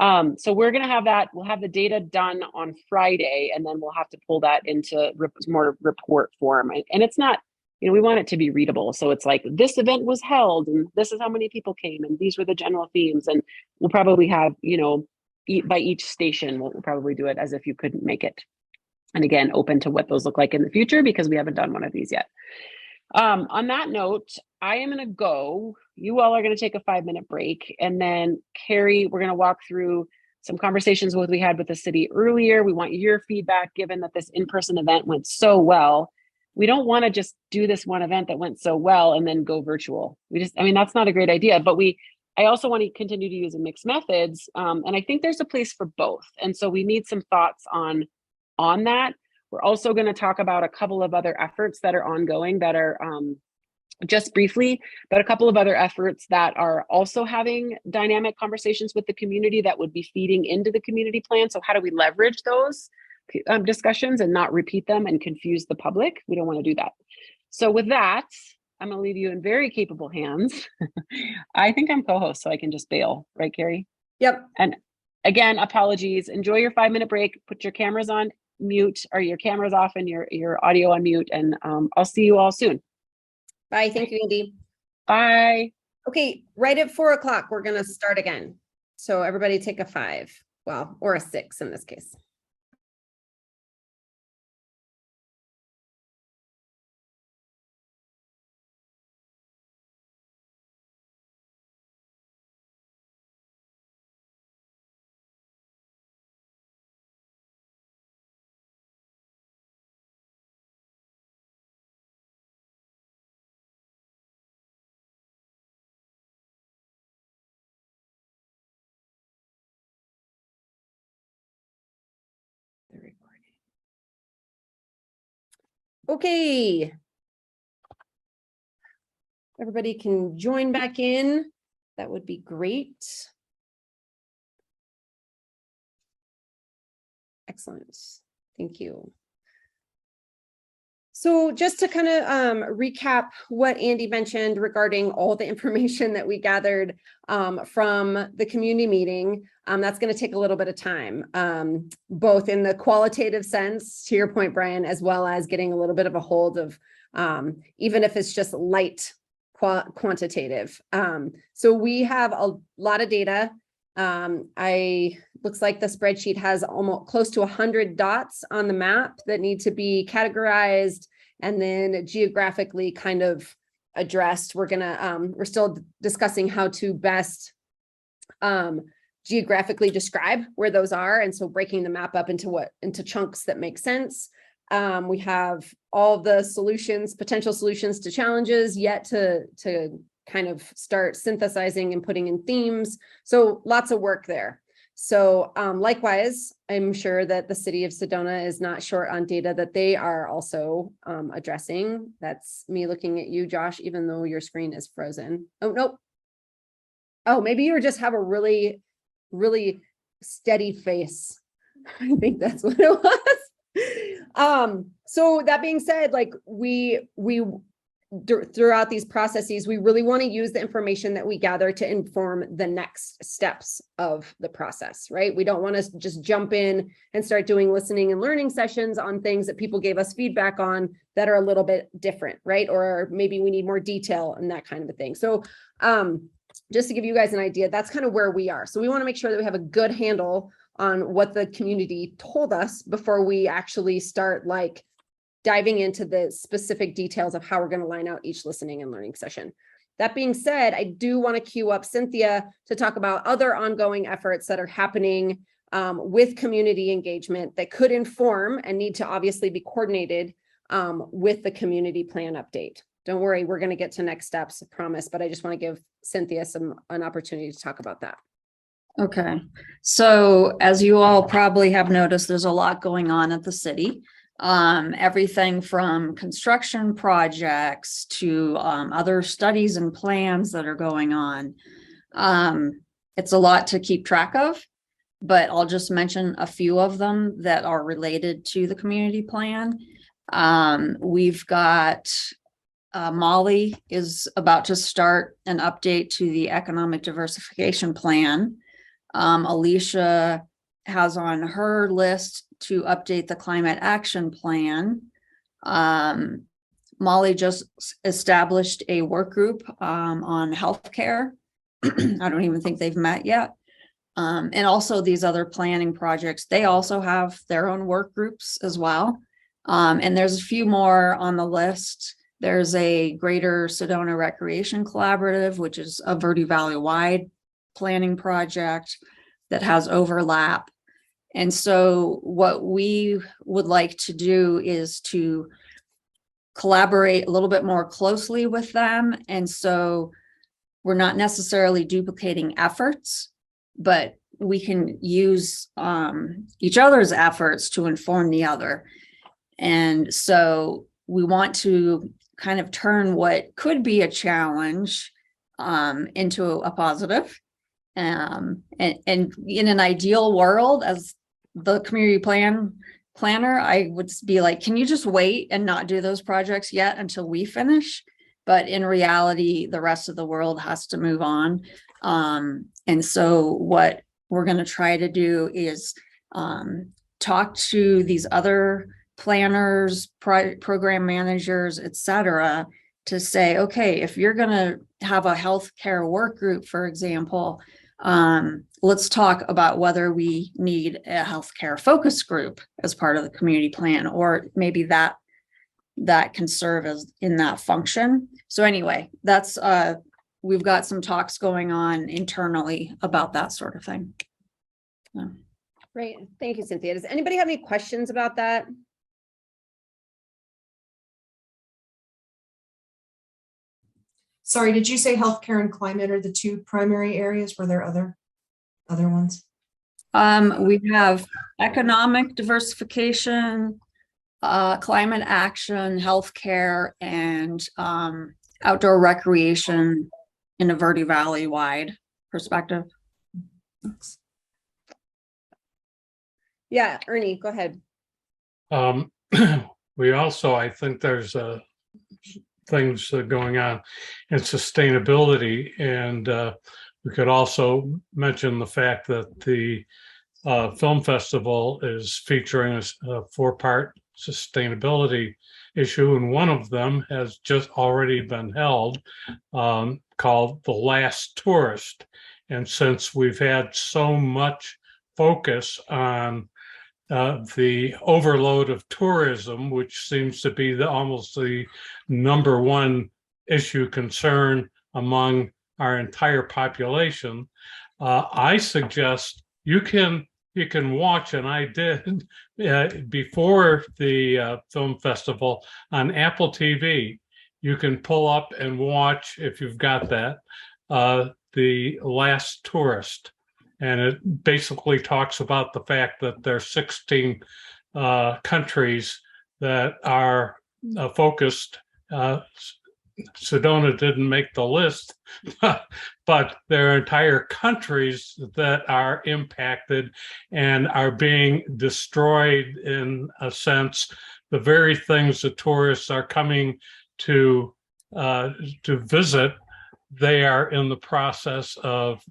So we're going to have that. We'll have the data done on Friday, and then we'll have to pull that into more report form. And it's not, we want it to be readable. So it's like, this event was held and this is how many people came and these were the general themes. And we'll probably have, by each station, we'll probably do it as if you couldn't make it. And again, open to what those look like in the future, because we haven't done one of these yet. On that note, I am going to go. You all are going to take a 5-minute break. And then Carrie, we're going to walk through some conversations we had with the city earlier. We want your feedback, given that this in-person event went so well. We don't want to just do this one event that went so well and then go virtual. That's not a great idea, but I also want to continue to use mixed methods. And I think there's a place for both. And so we need some thoughts on that. We're also going to talk about a couple of other efforts that are ongoing that are just briefly, but a couple of other efforts that are also having dynamic conversations with the community that would be feeding into the community plan. So how do we leverage those discussions and not repeat them and confuse the public? We don't want to do that. So with that, I'm going to leave you in very capable hands. I think I'm co-host, so I can just bail, right, Carrie? Yep. And again, apologies. Enjoy your 5-minute break. Put your cameras on mute, or your cameras off and your audio on mute. And I'll see you all soon. Bye. Thank you, Andy. Bye. Okay, right at 4 o'clock, we're going to start again. So everybody take a 5, or a 6 in this case. Okay. Everybody can join back in. That would be great. Excellent. Thank you. So just to kind of recap what Andy mentioned regarding all the information that we gathered from the community meeting, that's going to take a little bit of time, both in the qualitative sense, to your point, Brian, as well as getting a little bit of a hold of, even if it's just light quantitative. So we have a lot of data. Looks like the spreadsheet has almost close to 100 dots on the map that need to be categorized and then geographically kind of addressed. We're still discussing how to best geographically describe where those are. And so breaking the map up into chunks that make sense. We have all the potential solutions to challenges yet to kind of start synthesizing and putting in themes. So lots of work there. So likewise, I'm sure that the city of Sedona is not short on data that they are also addressing. That's me looking at you, Josh, even though your screen is frozen. Oh, nope. Oh, maybe you just have a really, really steady face. I think that's what it was. So that being said, like throughout these processes, we really want to use the information that we gather to inform the next steps of the process, right? We don't want to just jump in and start doing listening and learning sessions on things that people gave us feedback on that are a little bit different, right? Or maybe we need more detail and that kind of a thing. So just to give you guys an idea, that's kind of where we are. So we want to make sure that we have a good handle on what the community told us before we actually start like diving into the specific details of how we're going to line out each listening and learning session. That being said, I do want to queue up Cynthia to talk about other ongoing efforts that are happening with community engagement that could inform and need to obviously be coordinated with the community plan update. Don't worry, we're going to get to next steps, I promise, but I just want to give Cynthia an opportunity to talk about that. Okay, so as you all probably have noticed, there's a lot going on at the city. Everything from construction projects to other studies and plans that are going on. It's a lot to keep track of, but I'll just mention a few of them that are related to the community plan. We've got Molly is about to start an update to the economic diversification plan. Alicia has on her list to update the climate action plan. Molly just established a work group on healthcare. I don't even think they've met yet. And also these other planning projects, they also have their own work groups as well. And there's a few more on the list. There's a Greater Sedona Recreation Collaborative, which is a Verde Valley-wide planning project that has overlap. And so what we would like to do is to collaborate a little bit more closely with them. And so we're not necessarily duplicating efforts, but we can use each other's efforts to inform the other. And so we want to kind of turn what could be a challenge into a positive. And in an ideal world, as the community planner, I would be like, can you just wait and not do those projects yet until we finish? But in reality, the rest of the world has to move on. And so what we're going to try to do is talk to these other planners, program managers, et cetera, to say, okay, if you're going to have a healthcare work group, for example, let's talk about whether we need a healthcare focus group as part of the community plan, or maybe that can serve as in that function. So anyway, that's we've got some talks going on internally about that sort of thing. Great, thank you, Cynthia. Does anybody have any questions about that? Sorry, did you say healthcare and climate are the two primary areas? Were there other ones? We have economic diversification, climate action, healthcare, and outdoor recreation in a Verde Valley wide perspective. Yeah, Ernie, go ahead. We also, I think there's things going on in sustainability, and we could also mention the fact that the film festival is featuring a 4-part sustainability issue, and one of them has just already been held, called The Last Tourist. And since we've had so much focus on the overload of tourism, which seems to be almost the #1 issue concern among our entire population, I suggest you can watch, and I did before the film festival on Apple TV. You can pull up and watch, if you've got that, The Last Tourist. And it basically talks about the fact that there's 16 countries that are focused. Sedona didn't make the list, but there are entire countries that are impacted and are being destroyed in a sense. The very things that tourists are coming to visit, they are in the process of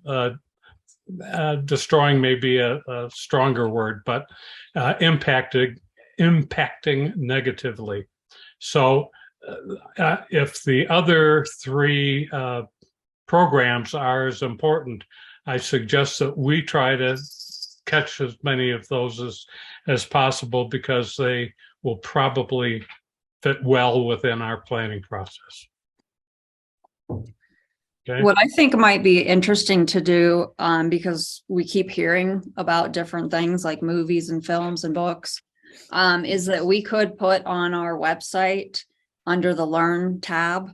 destroying, maybe a stronger word, but impacting negatively. So if the other three programs are as important, I suggest that we try to catch as many of those as possible, because they will probably fit well within our planning process. Okay. What I think might be interesting to do, because we keep hearing about different things like movies and films and books, is that we could put on our website under the Learn tab,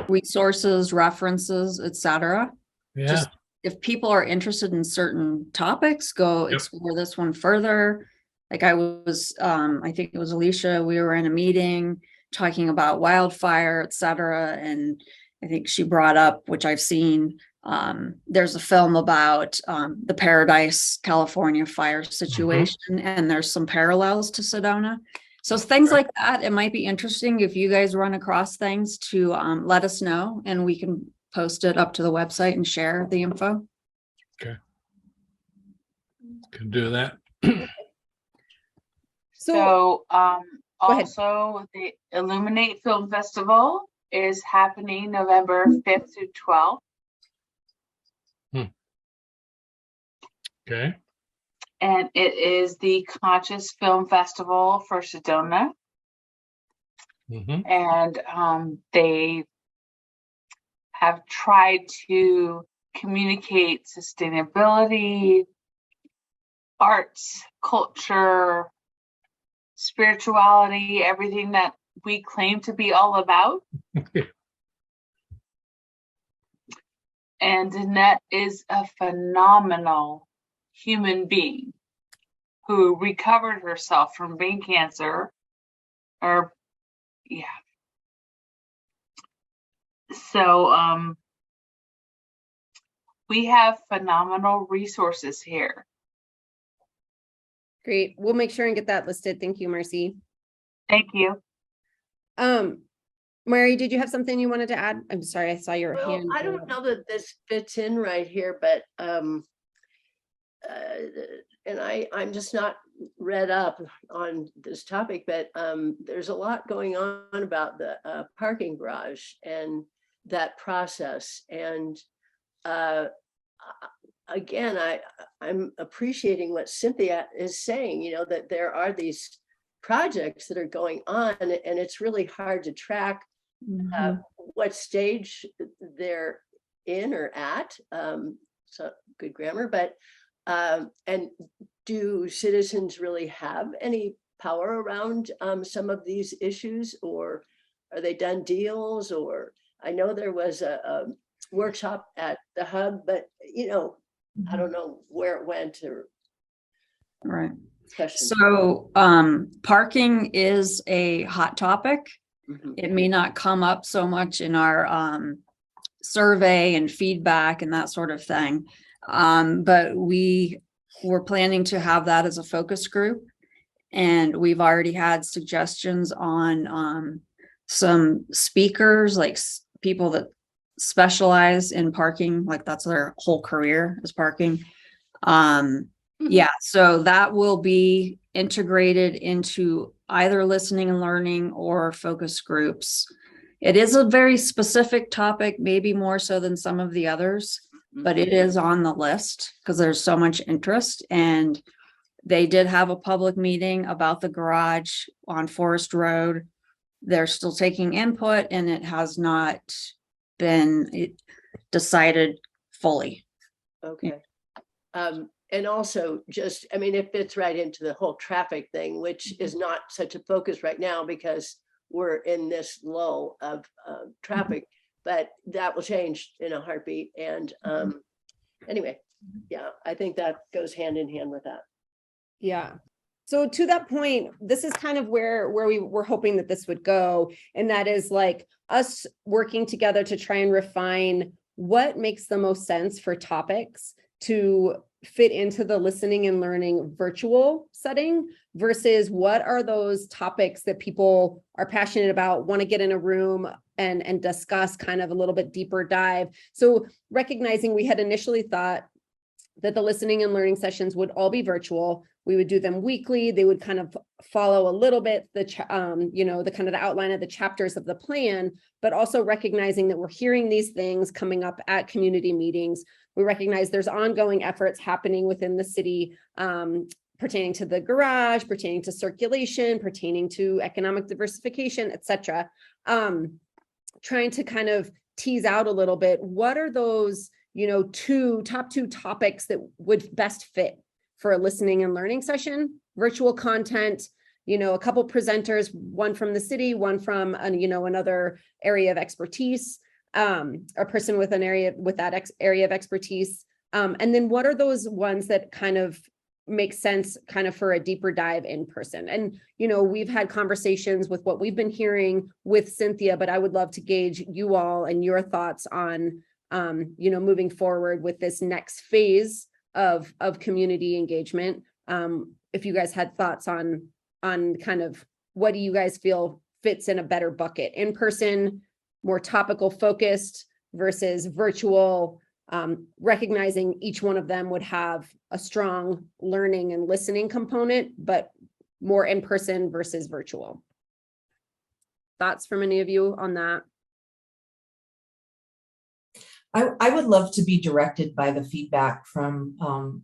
resources, references, etc. Yeah. Just if people are interested in certain topics, go explore this one further. Like I think it was Alicia, we were in a meeting talking about wildfire, etc. And I think she brought up, which I've seen, there's a film about the Paradise, California fire situation, and there's some parallels to Sedona. So things like that, it might be interesting if you guys run across things to let us know, and we can post it up to the website and share the info. Okay. Can do that. So also the Illuminate Film Festival is happening November 5th through 12th. Okay. And it is the Conscious Film Festival for Sedona. And they have tried to communicate sustainability, arts, culture, spirituality, everything that we claim to be all about. And Annette is a phenomenal human being who recovered herself from brain cancer. So we have phenomenal resources here. Great. We'll make sure and get that listed. Thank you, Marcy. Thank you. Mary, did you have something you wanted to add? I'm sorry, I saw your hand. I don't know that this fits in right here, but and I'm just not read up on this topic, but there's a lot going on about the parking garage and that process. And again, I'm appreciating what Cynthia is saying, you know, that there are these projects that are going on, and it's really hard to track what stage they're in or at. So good grammar, but and do citizens really have any power around some of these issues, or are they done deals? Or I know there was a workshop at the hub, but you know, I don't know where it went or right. So parking is a hot topic. It may not come up so much in our survey and feedback and that sort of thing, but we were planning to have that as a focus group, and we've already had suggestions on some speakers, like people that specialize in parking, like that's their whole career is parking. Yeah, so that will be integrated into either listening and learning or focus groups. It is a very specific topic, maybe more so than some of the others, but it is on the list because there's so much interest. And they did have a public meeting about the garage on Forest Road. They're still taking input, and it has not been decided fully. Okay. And also just, I mean, it fits right into the whole traffic thing, which is not such a focus right now because we're in this lull of traffic, but that will change in a heartbeat. And anyway, yeah, I think that goes hand in hand with that. Yeah. So to that point, this is kind of where we were hoping that this would go. And that is like us working together to try and refine what makes the most sense for topics to fit into the listening and learning virtual setting versus what are those topics that people are passionate about, want to get in a room and discuss kind of a little bit deeper dive. So recognizing we had initially thought that the listening and learning sessions would all be virtual. We would do them weekly. They would kind of follow a little bit the kind of the outline of the chapters of the plan, but also recognizing that we're hearing these things coming up at community meetings. We recognize there's ongoing efforts happening within the city pertaining to the garage, pertaining to circulation, pertaining to economic diversification, et cetera. Trying to kind of tease out a little bit, what are those top two topics that would best fit for a listening and learning session, virtual content, a couple presenters, one from the city, one from, another area of expertise, a person with an area with that area of expertise. And then what are those ones that kind of make sense kind of for a deeper dive in person? And, we've had conversations with what we've been hearing with Cynthia, but I would love to gauge you all and your thoughts on moving forward with this next phase of community engagement. If you guys had thoughts on kind of what do you guys feel fits in a better bucket, in person, more topical focused versus virtual, recognizing each one of them would have a strong learning and listening component, but more in person versus virtual. Thoughts from any of you on that? I would love to be directed by the feedback from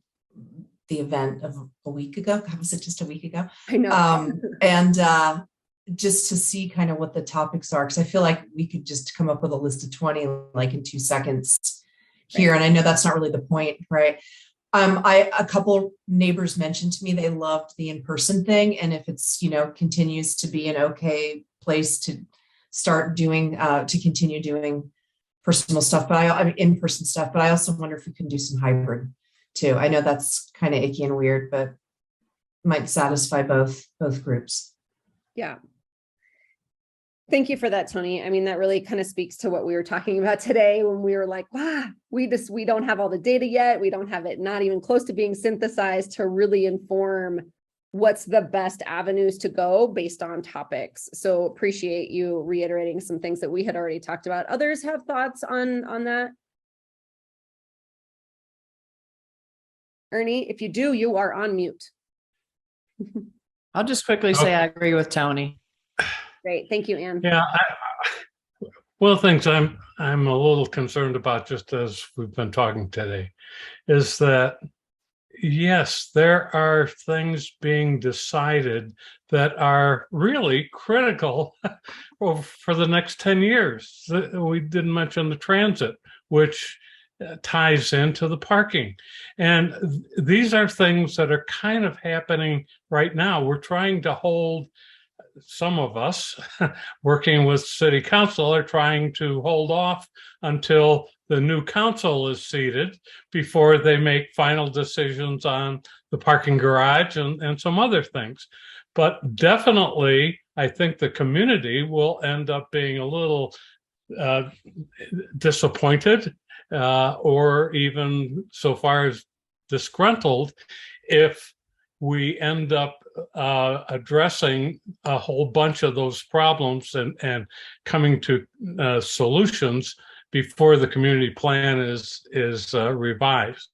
the event of a week ago. God, was it just a week ago? I know. And just to see kind of what the topics are, because I feel like we could just come up with a list of 20 like in 2 seconds here. And I know that's not really the point, right? A couple neighbors mentioned to me they loved the in-person thing. And if it's, continues to be an okay place to start doing, to continue doing personal stuff, but I mean in-person stuff, but I also wonder if we can do some hybrid too. I know that's kind of icky and weird, but might satisfy both groups. Yeah. Thank you for that, Tony. I mean, that really kind of speaks to what we were talking about today when we were like, wow, we don't have all the data yet. We don't have it, not even close to being synthesized to really inform what's the best avenues to go based on topics. So appreciate you reiterating some things that we had already talked about. Others have thoughts on that? Ernie, if you do, you are on mute. I'll just quickly say I agree with Tony. Great, thank you, Ann. Yeah, one of the things I'm a little concerned about, just as we've been talking today, is that yes, there are things being decided that are really critical for the next 10 years. We didn't mention the transit, which ties into the parking. And these are things that are kind of happening right now. We're trying to hold, some of us working with city council are trying to hold off until the new council is seated before they make final decisions on the parking garage and some other things. But definitely, I think the community will end up being a little disappointed or even so far as disgruntled if we end up addressing a whole bunch of those problems and coming to solutions before the community plan is revised.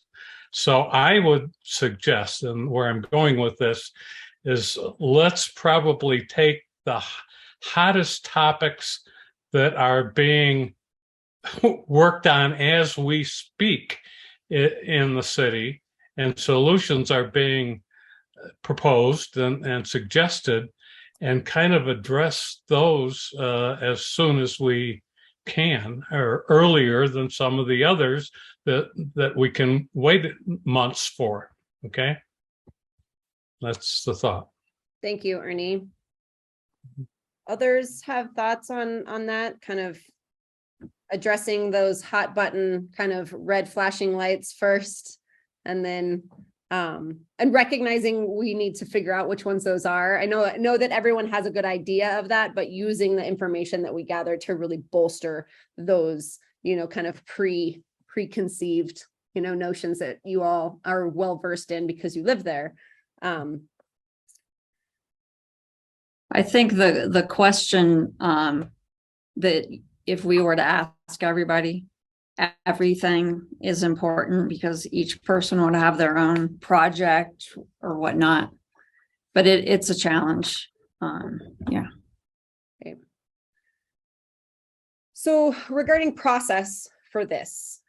So I would suggest, and where I'm going with this, is let's probably take the hottest topics that are being worked on as we speak in the city, and solutions are being proposed and suggested, and kind of address those as soon as we can, or earlier than some of the others that we can wait months for. Okay, that's the thought. Thank you, Ernie. Others have thoughts on that kind of addressing those hot button kind of red flashing lights first, and then and recognizing we need to figure out which ones those are. I know that everyone has a good idea of that, but using the information that we gathered to really bolster those, kind of preconceived, notions that you all are well versed in because you live there. I think the question that if we were to ask everybody, everything is important because each person would have their own project or whatnot, but it's a challenge. Yeah. Okay. So regarding process for this,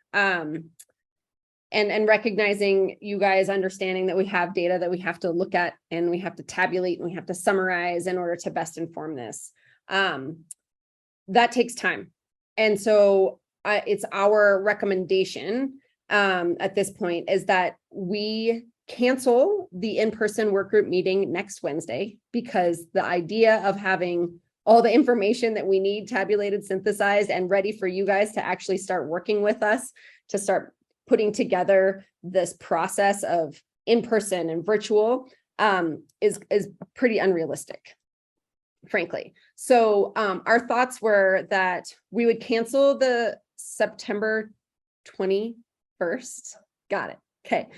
and recognizing you guys understanding that we have data that we have to look at and we have to tabulate and we have to summarize in order to best inform this. That takes time. And so it's our recommendation at this point is that we cancel the in-person work group meeting next Wednesday, because the idea of having all the information that we need tabulated, synthesized, and ready for you guys to actually start working with us to start putting together this process of in-person and virtual is pretty unrealistic, frankly. So our thoughts were that we would cancel the September 21st. Got it. Okay.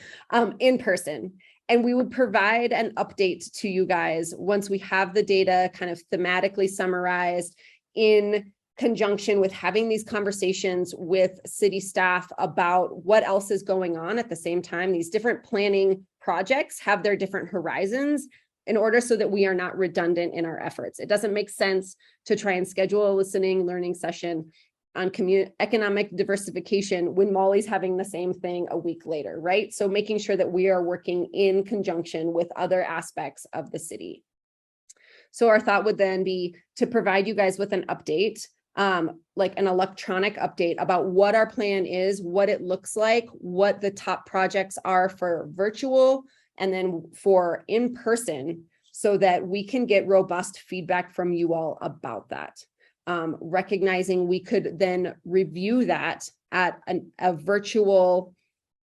In person. And we would provide an update to you guys once we have the data kind of thematically summarized, in conjunction with having these conversations with city staff about what else is going on at the same time. These different planning projects have their different horizons in order so that we are not redundant in our efforts. It doesn't make sense to try and schedule a listening learning session on economic diversification when Molly's having the same thing a week later, right? So making sure that we are working in conjunction with other aspects of the city. So our thought would then be to provide you guys with an update, like an electronic update about what our plan is, what it looks like, what the top projects are for virtual and then for in person, so that we can get robust feedback from you all about that. Recognizing we could then review that at a virtual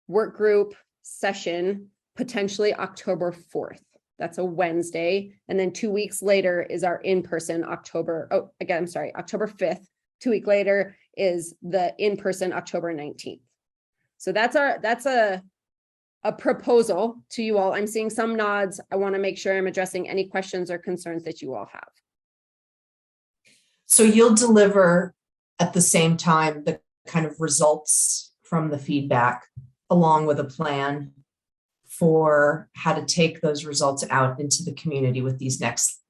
work group session, potentially October 4th. That's a Wednesday. And then 2 weeks later is our in-person October 5th. 2 weeks later is the in-person October 19th. So that's a proposal to you all. I'm seeing some nods. I want to make sure I'm addressing any questions or concerns that you all have. So you'll deliver at the same time the kind of results from the feedback along with a plan for how to take those results out into the community with these next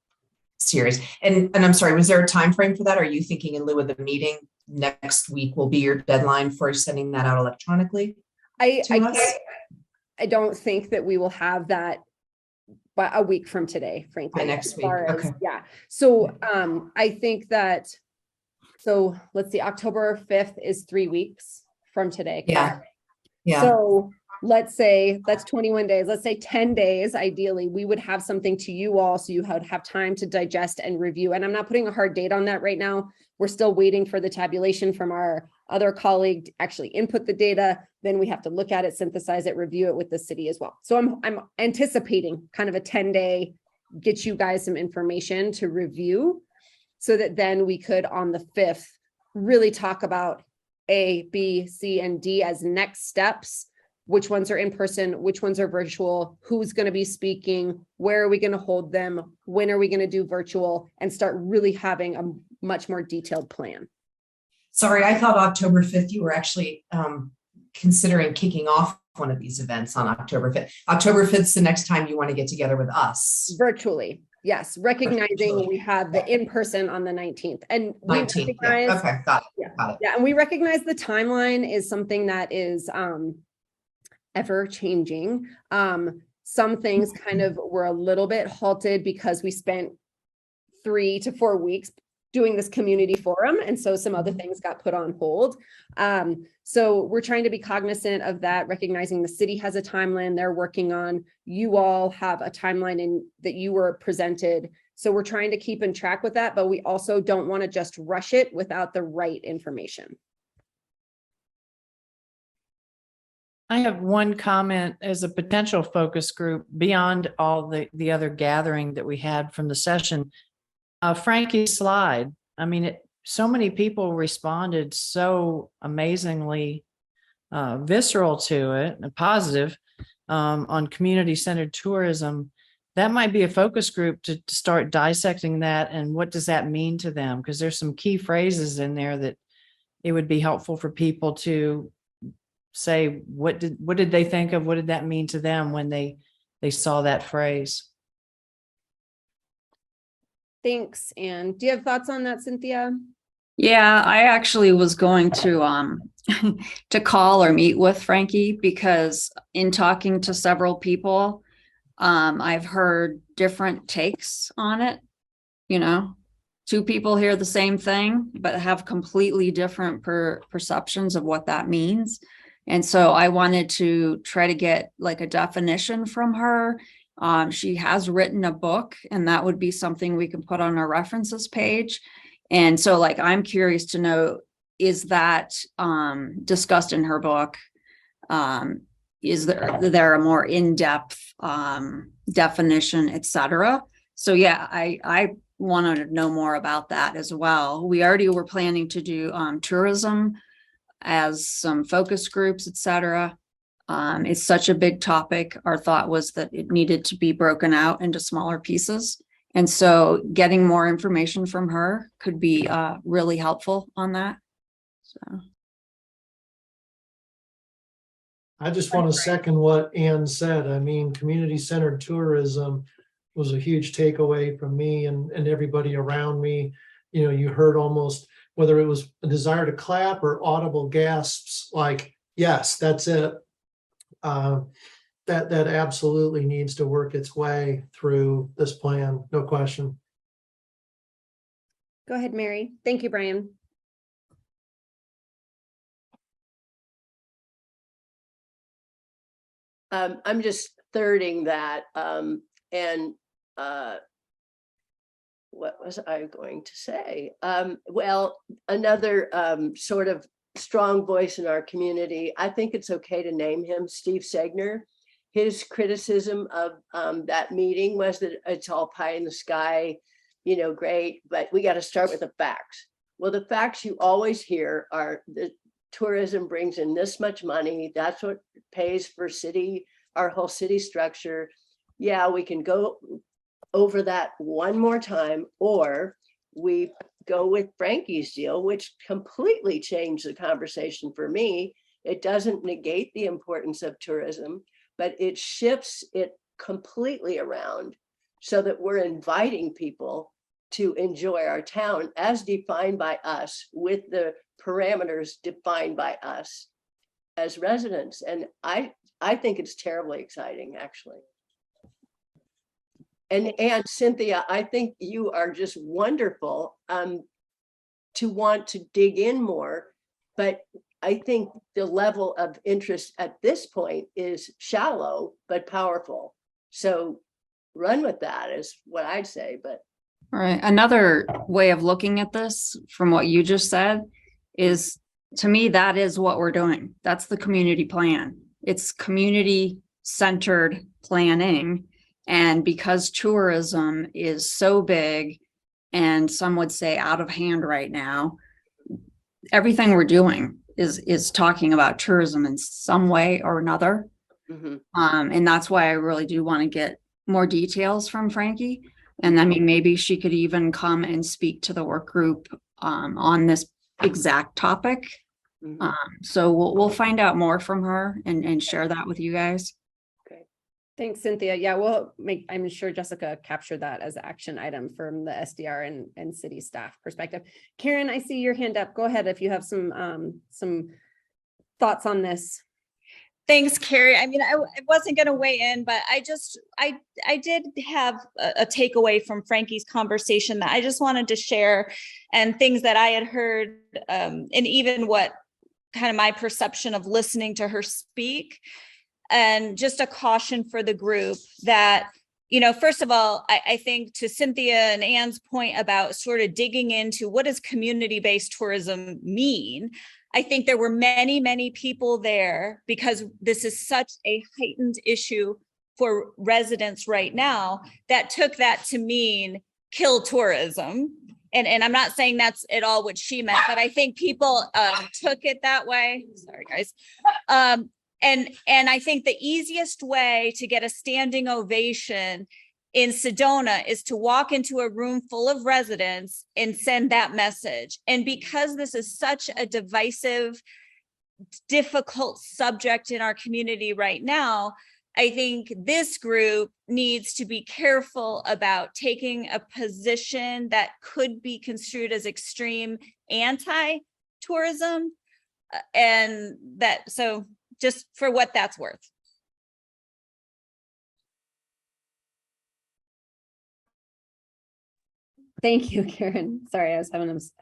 series. And I'm sorry, was there a time frame for that? Are you thinking in lieu of the meeting next week will be your deadline for sending that out electronically? I don't think that we will have that by a week from today, frankly. By next week. Okay. Yeah. So I think that, so let's see, October 5th is 3 weeks from today. Yeah. Yeah. So let's say that's 21 days. Let's say 10 days. Ideally, we would have something to you all so you would have time to digest and review. And I'm not putting a hard date on that right now. We're still waiting for the tabulation from our other colleague to actually input the data. Then we have to look at it, synthesize it, review it with the city as well. So I'm anticipating kind of a 10-day, get you guys some information to review so that then we could on the 5th really talk about A, B, C, and D as next steps. Which ones are in person, which ones are virtual, who's going to be speaking, where are we going to hold them, when are we going to do virtual, and start really having a much more detailed plan. Sorry, I thought October 5th, you were actually considering kicking off one of these events on October 5th. October 5th is the next time you want to get together with us. Virtually, yes. Recognizing we have the in-person on the 19th. And we 19th, recognize, yeah. Okay, got it. Got it. Yeah, and we recognize the timeline is something that is ever changing. Some things kind of were a little bit halted because we spent 3 to 4 weeks doing this community forum. And so some other things got put on hold. So we're trying to be cognizant of that, recognizing the city has a timeline they're working on. You all have a timeline that you were presented. So we're trying to keep in track with that, but we also don't want to just rush it without the right information. I have one comment as a potential focus group beyond all the other gathering that we had from the session. Frankie's slide. I mean, so many people responded so amazingly visceral to it and positive on community-centered tourism. That might be a focus group to start dissecting that and what does that mean to them? Because there's some key phrases in there that it would be helpful for people to say, what did they think of? What did that mean to them when they saw that phrase? Thanks. And do you have thoughts on that, Cynthia? Yeah, I actually was going to to call or meet with Frankie, because in talking to several people, I've heard different takes on it. You know, two people hear the same thing, but have completely different perceptions of what that means. And so I wanted to try to get like a definition from her. She has written a book, and that would be something we can put on our references page. And so like, I'm curious to know, is that discussed in her book? Is there a more in-depth definition, etc.? So yeah, I wanted to know more about that as well. We already were planning to do tourism as some focus groups, etc. It's such a big topic. Our thought was that it needed to be broken out into smaller pieces. And so getting more information from her could be really helpful on that. So I just want to second what Ann said. I mean, community-centered tourism was a huge takeaway from me and everybody around me. You know, you heard almost, whether it was a desire to clap or audible gasps, like, yes, that's it. That absolutely needs to work its way through this plan, no question. Go ahead, Mary. Thank you, Brian. I'm just thirding that. What was I going to say? Well, another sort of strong voice in our community. I think it's okay to name him Steve Segner. His criticism of that meeting was that it's all pie in the sky, you know, great, but we got to start with the facts. Well, the facts you always hear are that tourism brings in this much money. That's what pays for our whole city structure. Yeah, we can go over that one more time, or we go with Frankie's deal, which completely changed the conversation for me. It doesn't negate the importance of tourism, but it shifts it completely around so that we're inviting people to enjoy our town as defined by us, with the parameters defined by us as residents. And I think it's terribly exciting, actually. And Cynthia, I think you are just wonderful to want to dig in more, but I think the level of interest at this point is shallow but powerful. So run with that is what I'd say. But all right, another way of looking at this from what you just said is, to me, that is what we're doing. That's the community plan. It's community-centered planning. And because tourism is so big, and some would say out of hand right now, everything we're doing is talking about tourism in some way or another. mm-hmm. And that's why I really do want to get more details from Frankie. And I mean, maybe she could even come and speak to the work group on this exact topic. Mm-hmm. So we'll find out more from her and share that with you guys. Thanks, Cynthia. Yeah, I'm sure Jessica captured that as an action item from the SDR and city staff perspective. Karen, I see your hand up. Go ahead if you have some thoughts on this. Thanks, Carrie. I mean, I wasn't going to weigh in, but I did have a takeaway from Frankie's conversation that I just wanted to share, and things that I had heard, and even what kind of my perception of listening to her speak. And just a caution for the group that first of all, I think to Cynthia and Anne's point about sort of digging into what does community-based tourism mean? I think there were many, many people there because this is such a heightened issue for residents right now that took that to mean kill tourism. And I'm not saying that's at all what she meant, but I think people took it that way. Sorry, guys. And I think the easiest way to get a standing ovation in Sedona is to walk into a room full of residents and send that message. And because this is such a divisive, difficult subject in our community right now, I think this group needs to be careful about taking a position that could be construed as extreme anti-tourism. And that, so just for what that's worth. Thank you, Karen. Sorry, I was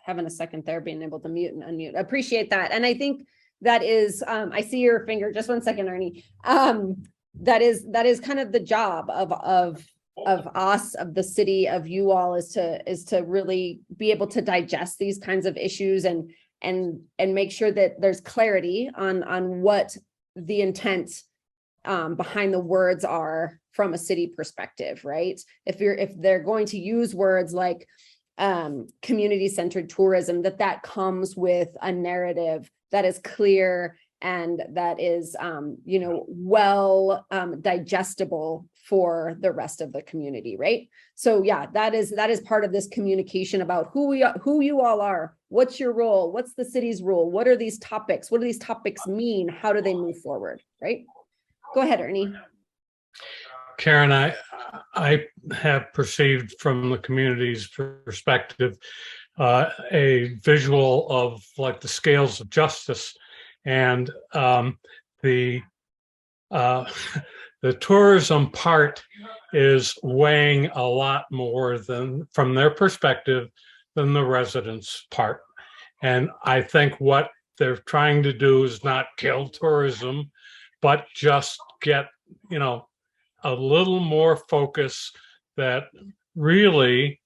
having a second there, being able to mute and unmute. Appreciate that. And I think that is, I see your finger, just one second, Ernie. That is kind of the job of us, of the city, of you all, is to really be able to digest these kinds of issues and make sure that there's clarity on what the intent behind the words are from a city perspective, right? If they're going to use words like community-centered tourism, that comes with a narrative that is clear and that is well digestible for the rest of the community, right? So yeah, that is part of this communication about who we are, who you all are, what's your role, what's the city's role, what are these topics, what do these topics mean, how do they move forward, right? Go ahead, Ernie. Karen, I have perceived from the community's perspective a visual of like the scales of justice, and the tourism part is weighing a lot more than, from their perspective, than the residents part. And I think what they're trying to do is not kill tourism, but just get, a little more focus that really,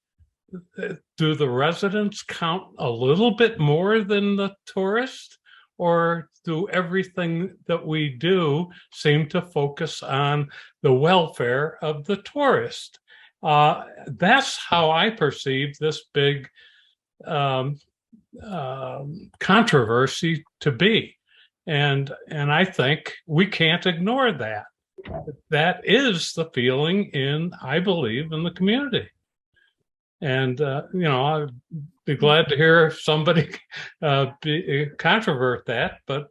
do the residents count a little bit more than the tourist? Or do everything that we do seem to focus on the welfare of the tourist? That's how I perceive this big controversy to be. And I think we can't ignore that. That is the feeling I believe, in the community. And, I'd be glad to hear somebody controvert that, but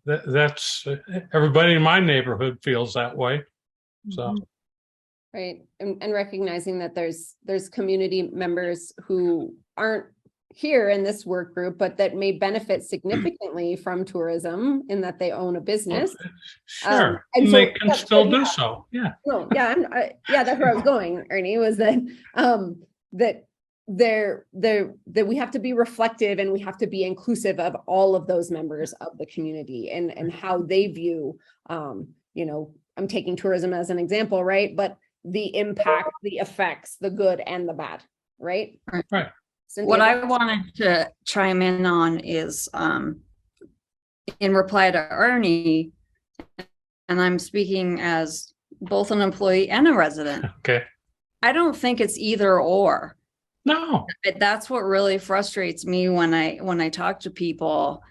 that's everybody in my neighborhood feels that way. So. Right. And recognizing that there's community members who aren't here in this work group, but that may benefit significantly from tourism in that they own a business. Sure. And so, they can still do so. Yeah. No, yeah. That's where I was going, Ernie, was that that we have to be reflective and we have to be inclusive of all of those members of the community and how they view, I'm taking tourism as an example, right? But the impact, the effects, the good and the bad, right? Right. Cynthia? What I wanted to chime in on is in reply to Ernie, and I'm speaking as both an employee and a resident. Okay. I don't think it's either or. No. That's what really frustrates me when I talk to people.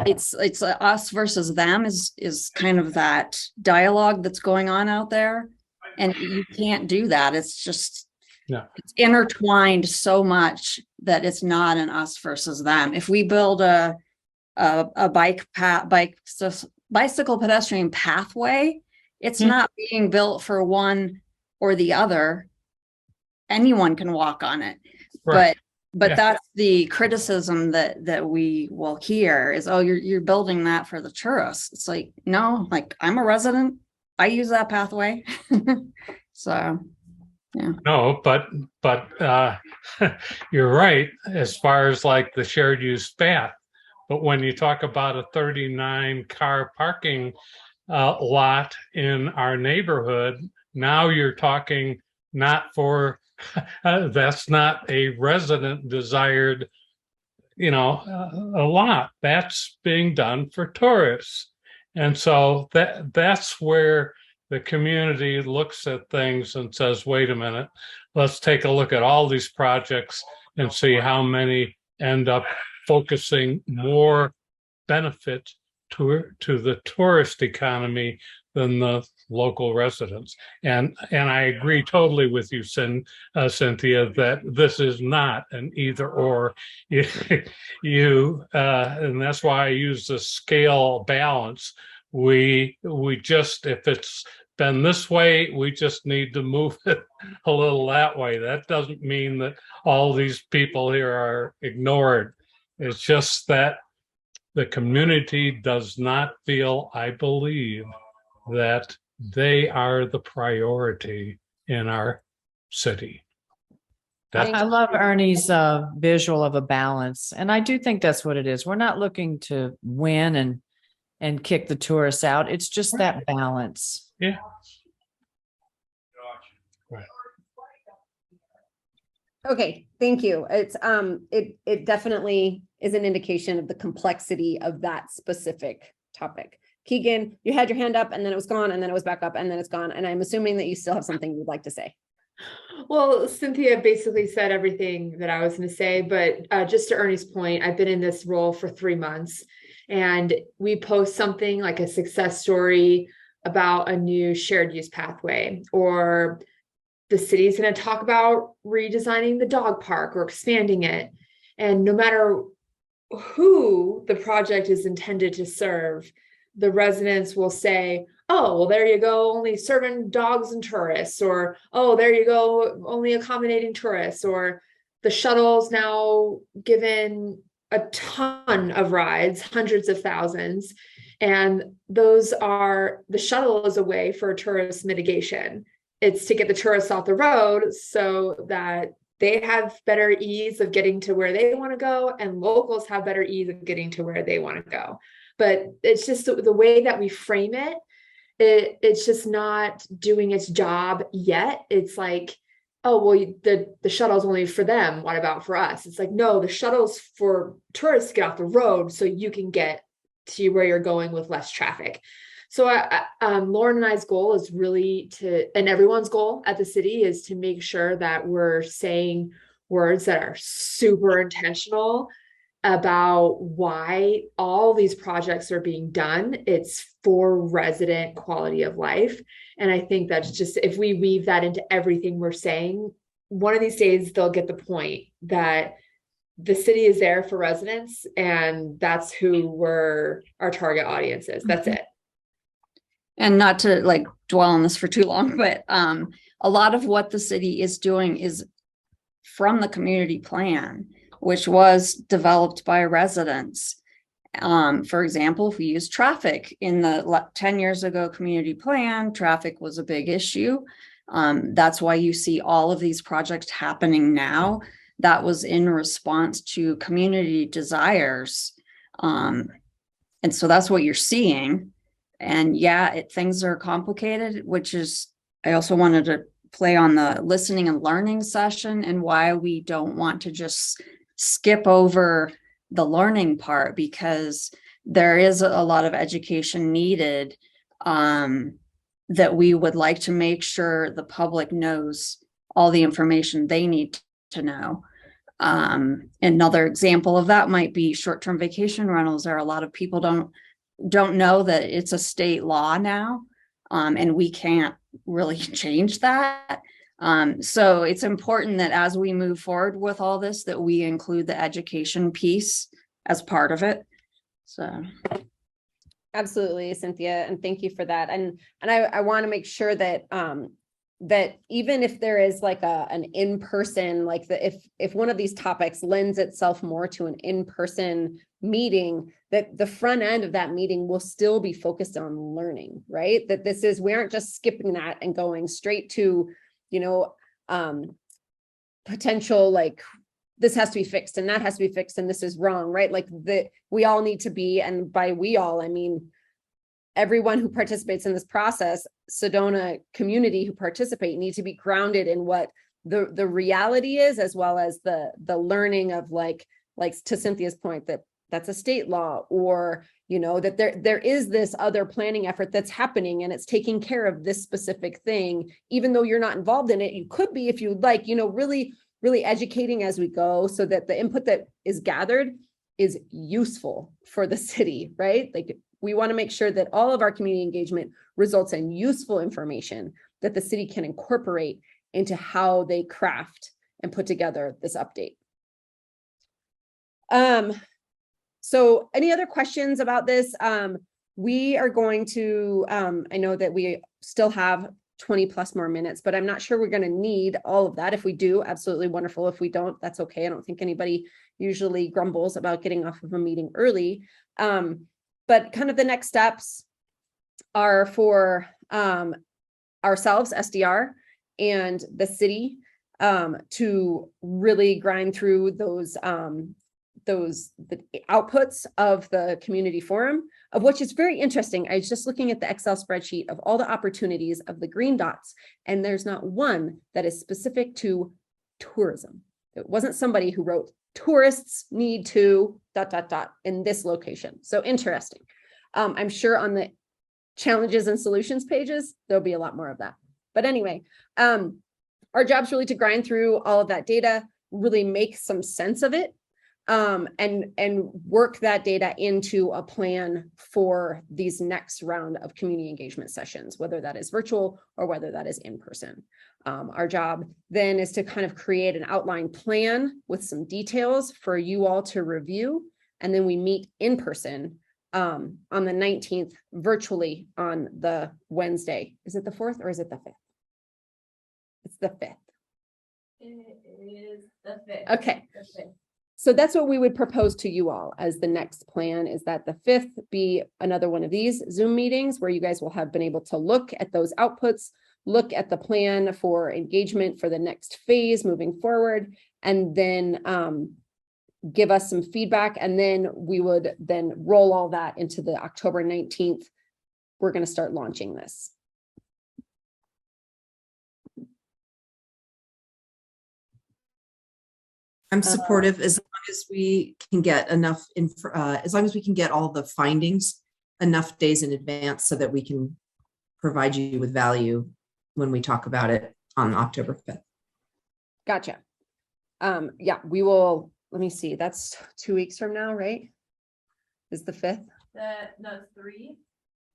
It's us versus them is kind of that dialogue that's going on out there, and you can't do that. It's just it's intertwined so much that it's not an us versus them. If we build a bicycle pedestrian pathway, it's not being built for one or the other. Anyone can walk on it, right. But that's the criticism that we will hear is, oh, you're building that for the tourists. It's like, no, like I'm a resident, I use that pathway. So yeah. No, but you're right as far as like the shared use path. But when you talk about a 39 car parking lot in our neighborhood. Now you're talking not for, that's not a resident desired, a lot. That's being done for tourists. And so that's where the community looks at things and says, wait a minute, let's take a look at all these projects and see how many end up focusing more benefit to the tourist economy than the local residents. And I agree totally with you, Cynthia, that this is not an either or. And that's why I use the scale balance. We just, if it's been this way, we just need to move it a little that way. That doesn't mean that all these people here are ignored. It's just that the community does not feel, I believe, that they are the priority in our city. I love Ernie's visual of a balance. And I do think that's what it is. We're not looking to win and kick the tourists out. It's just that balance. Yeah. Okay, thank you. It's it definitely is an indication of the complexity of that specific topic. Keegan, you had your hand up and then it was gone and then it was back up and then it's gone. And I'm assuming that you still have something you'd like to say. Well, Cynthia basically said everything that I was going to say, but just to Ernie's point, I've been in this role for 3 months and we post something like a success story about a new shared use pathway, or the city is going to talk about redesigning the dog park or expanding it. And no matter who the project is intended to serve, the residents will say, oh, well, there you go, only serving dogs and tourists, or, oh, there you go, only accommodating tourists, or the shuttle's now given a ton of rides, hundreds of thousands. And the shuttle is a way for tourist mitigation. It's to get the tourists off the road so that they have better ease of getting to where they want to go, and locals have better ease of getting to where they want to go. But it's just the way that we frame it, it's just not doing its job yet. It's like, oh, well, the shuttle's only for them. What about for us? It's like, no, the shuttle's for tourists to get off the road so you can get to where you're going with less traffic. So Lauren and I's goal is really and everyone's goal at the city is to make sure that we're saying words that are super intentional about why all these projects are being done. It's for resident quality of life. And I think that's just, if we weave that into everything we're saying, one of these days they'll get the point that the city is there for residents, and that's who our target audience is. That's it. And not to dwell on this for too long, but a lot of what the city is doing is from the community plan, which was developed by residents. For example, if we use traffic in the 10 years ago community plan, traffic was a big issue. That's why you see all of these projects happening now. That was in response to community desires. And so that's what you're seeing. And yeah, things are complicated, which is, I also wanted to play on the listening and learning session and why we don't want to just skip over the learning part, because there is a lot of education needed that we would like to make sure the public knows all the information they need to know. Another example of that might be short-term vacation rentals. There are a lot of people don't know that it's a state law now, and we can't really change that. So it's important that as we move forward with all this, that we include the education piece as part of it. So. Absolutely, Cynthia, and thank you for that. And I want to make sure that that even if there is an in-person, if one of these topics lends itself more to an in-person meeting, that the front end of that meeting will still be focused on learning, right? That we aren't just skipping that and going straight to, potential, this has to be fixed and that has to be fixed and this is wrong, right? We all need to be, and by we all, I mean everyone who participates in this process, Sedona community who participate, need to be grounded in what the reality is, as well as the learning of like to Cynthia's point, that that's a state law, or that there is this other planning effort that's happening and it's taking care of this specific thing, even though you're not involved in it. You could be, if you'd like, really educating as we go, so that the input that is gathered is useful for the city, right? Like, we want to make sure that all of our community engagement results in useful information that the city can incorporate into how they craft and put together this update. So any other questions about this? We are going to, I know that we still have 20 plus more minutes, but I'm not sure we're going to need all of that. If we do, absolutely wonderful. If we don't, that's okay. I don't think anybody usually grumbles about getting off of a meeting early. But kind of the next steps are for ourselves, SDR, and the city to really grind through the outputs of the community forum, of which is very interesting. I was just looking at the Excel spreadsheet of all the opportunities of the green dots, and there's not one that is specific to tourism. It wasn't somebody who wrote tourists need to ... in this location. So interesting. I'm sure on the challenges and solutions pages, there'll be a lot more of that. But anyway, our job's really to grind through all of that data, really make some sense of it, and work that data into a plan for these next round of community engagement sessions, whether that is virtual or whether that is in person. Our job then is to kind of create an outline plan with some details for you all to review. And then we meet in person on the 19th, virtually on the Wednesday. Is it the 4th or is it the 5th? It's the 5th. It is the 5th. Okay. So that's what we would propose to you all as the next plan, is that the 5th be another one of these Zoom meetings where you guys will have been able to look at those outputs, look at the plan for engagement for the next phase moving forward, and then give us some feedback. And then we would then roll all that into the October 19th. We're going to start launching this. I'm supportive as long as we can get enough, as long as we can get all the findings enough days in advance so that we can provide you with value when we talk about it on October 5th. Gotcha. Yeah, we will, let me see, that's 2 weeks from now, right? Is the 5th? No, 3.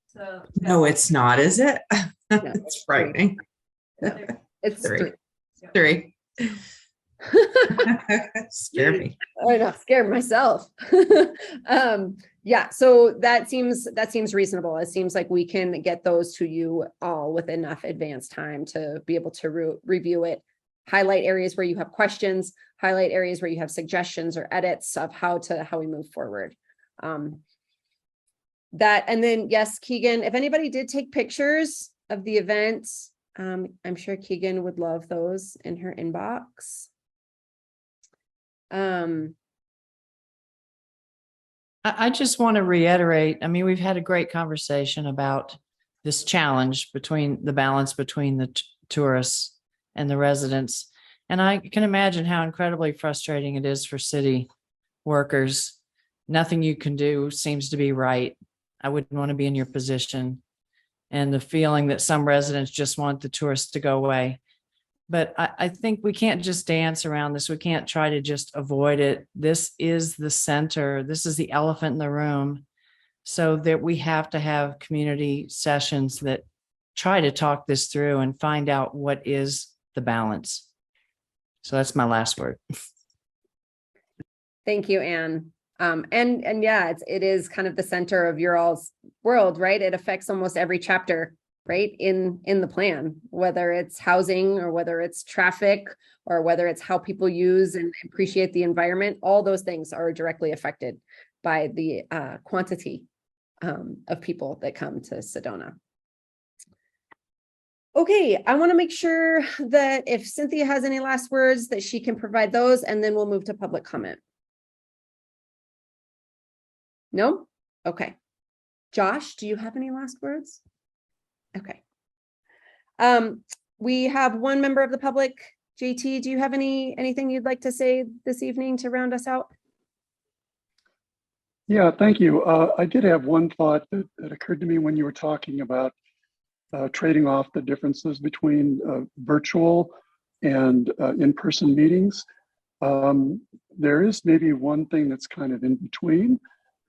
So No, it's not, is it? No, It's frightening. It's 3. 3. Scare me. I know, scared myself. Yeah, so that seems reasonable. It seems like we can get those to you all with enough advance time to be able to review it, highlight areas where you have questions, highlight areas where you have suggestions or edits of how we move forward. That, and then yes, Keegan, if anybody did take pictures of the event, I'm sure Keegan would love those in her inbox. I just want to reiterate, I mean, we've had a great conversation about this challenge between the balance between the tourists and the residents. And I can imagine how incredibly frustrating it is for city workers. Nothing you can do seems to be right. I wouldn't want to be in your position. And the feeling that some residents just want the tourists to go away. But I think we can't just dance around this. We can't try to just avoid it. This is the center. This is the elephant in the room. So that we have to have community sessions that try to talk this through and find out what is the balance. So that's my last word. Thank you, Anne. And yeah, it is kind of the center of your all's world, right? It affects almost every chapter, right, in the plan, whether it's housing or whether it's traffic or whether it's how people use and appreciate the environment. All those things are directly affected by the quantity of people that come to Sedona. Okay, I want to make sure that if Cynthia has any last words that she can provide those, and then we'll move to public comment. No? Okay. Josh, do you have any last words? Okay. We have one member of the public. JT, do you have anything you'd like to say this evening to round us out? Yeah, thank you. I did have one thought that occurred to me when you were talking about trading off the differences between virtual and in-person meetings. There is maybe one thing that's kind of in between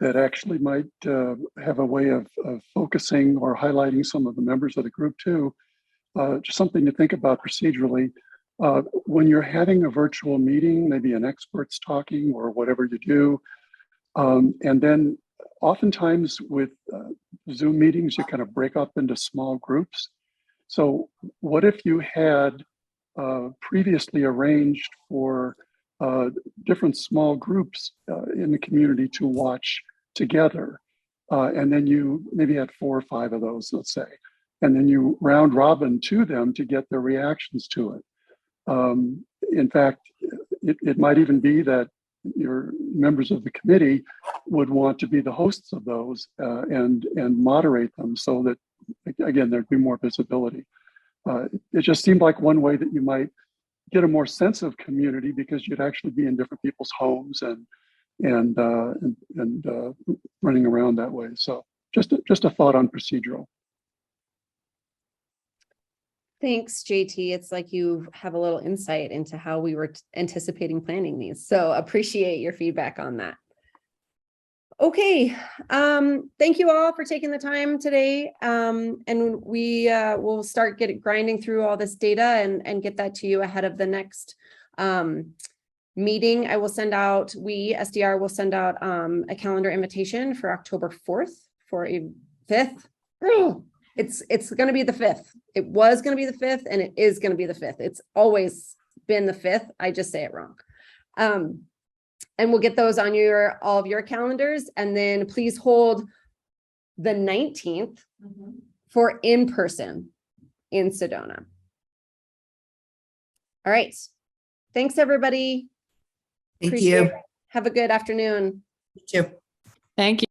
that actually might have a way of focusing or highlighting some of the members of the group too. Just something to think about procedurally. When you're having a virtual meeting, maybe an expert's talking or whatever you do, and then oftentimes with Zoom meetings, you kind of break up into small groups. So what if you had previously arranged for different small groups in the community to watch together, and then you maybe had 4 or 5 of those, let's say, and then you round robin to them to get their reactions to it. In fact, it might even be that your members of the committee would want to be the hosts of those and moderate them so that, again, there'd be more visibility. It just seemed like one way that you might get a more sense of community because you'd actually be in different people's homes and running around that way. So just a thought on procedural. Thanks, JT. It's like you have a little insight into how we were anticipating planning these. So appreciate your feedback on that. Okay. Thank you all for taking the time today. And we will start grinding through all this data and get that to you ahead of the next meeting. I will send out, SDR will send out a calendar invitation for October 4th for a 5th. It's going to be the 5th. It was going to be the 5th and it is going to be the 5th. It's always been the 5th. I just say it wrong. And we'll get those on all of your calendars. And then please hold the 19th for in-person in Sedona. All right. Thanks, everybody. Thank Appreciate you. it. Have a good afternoon. You too. Thank you.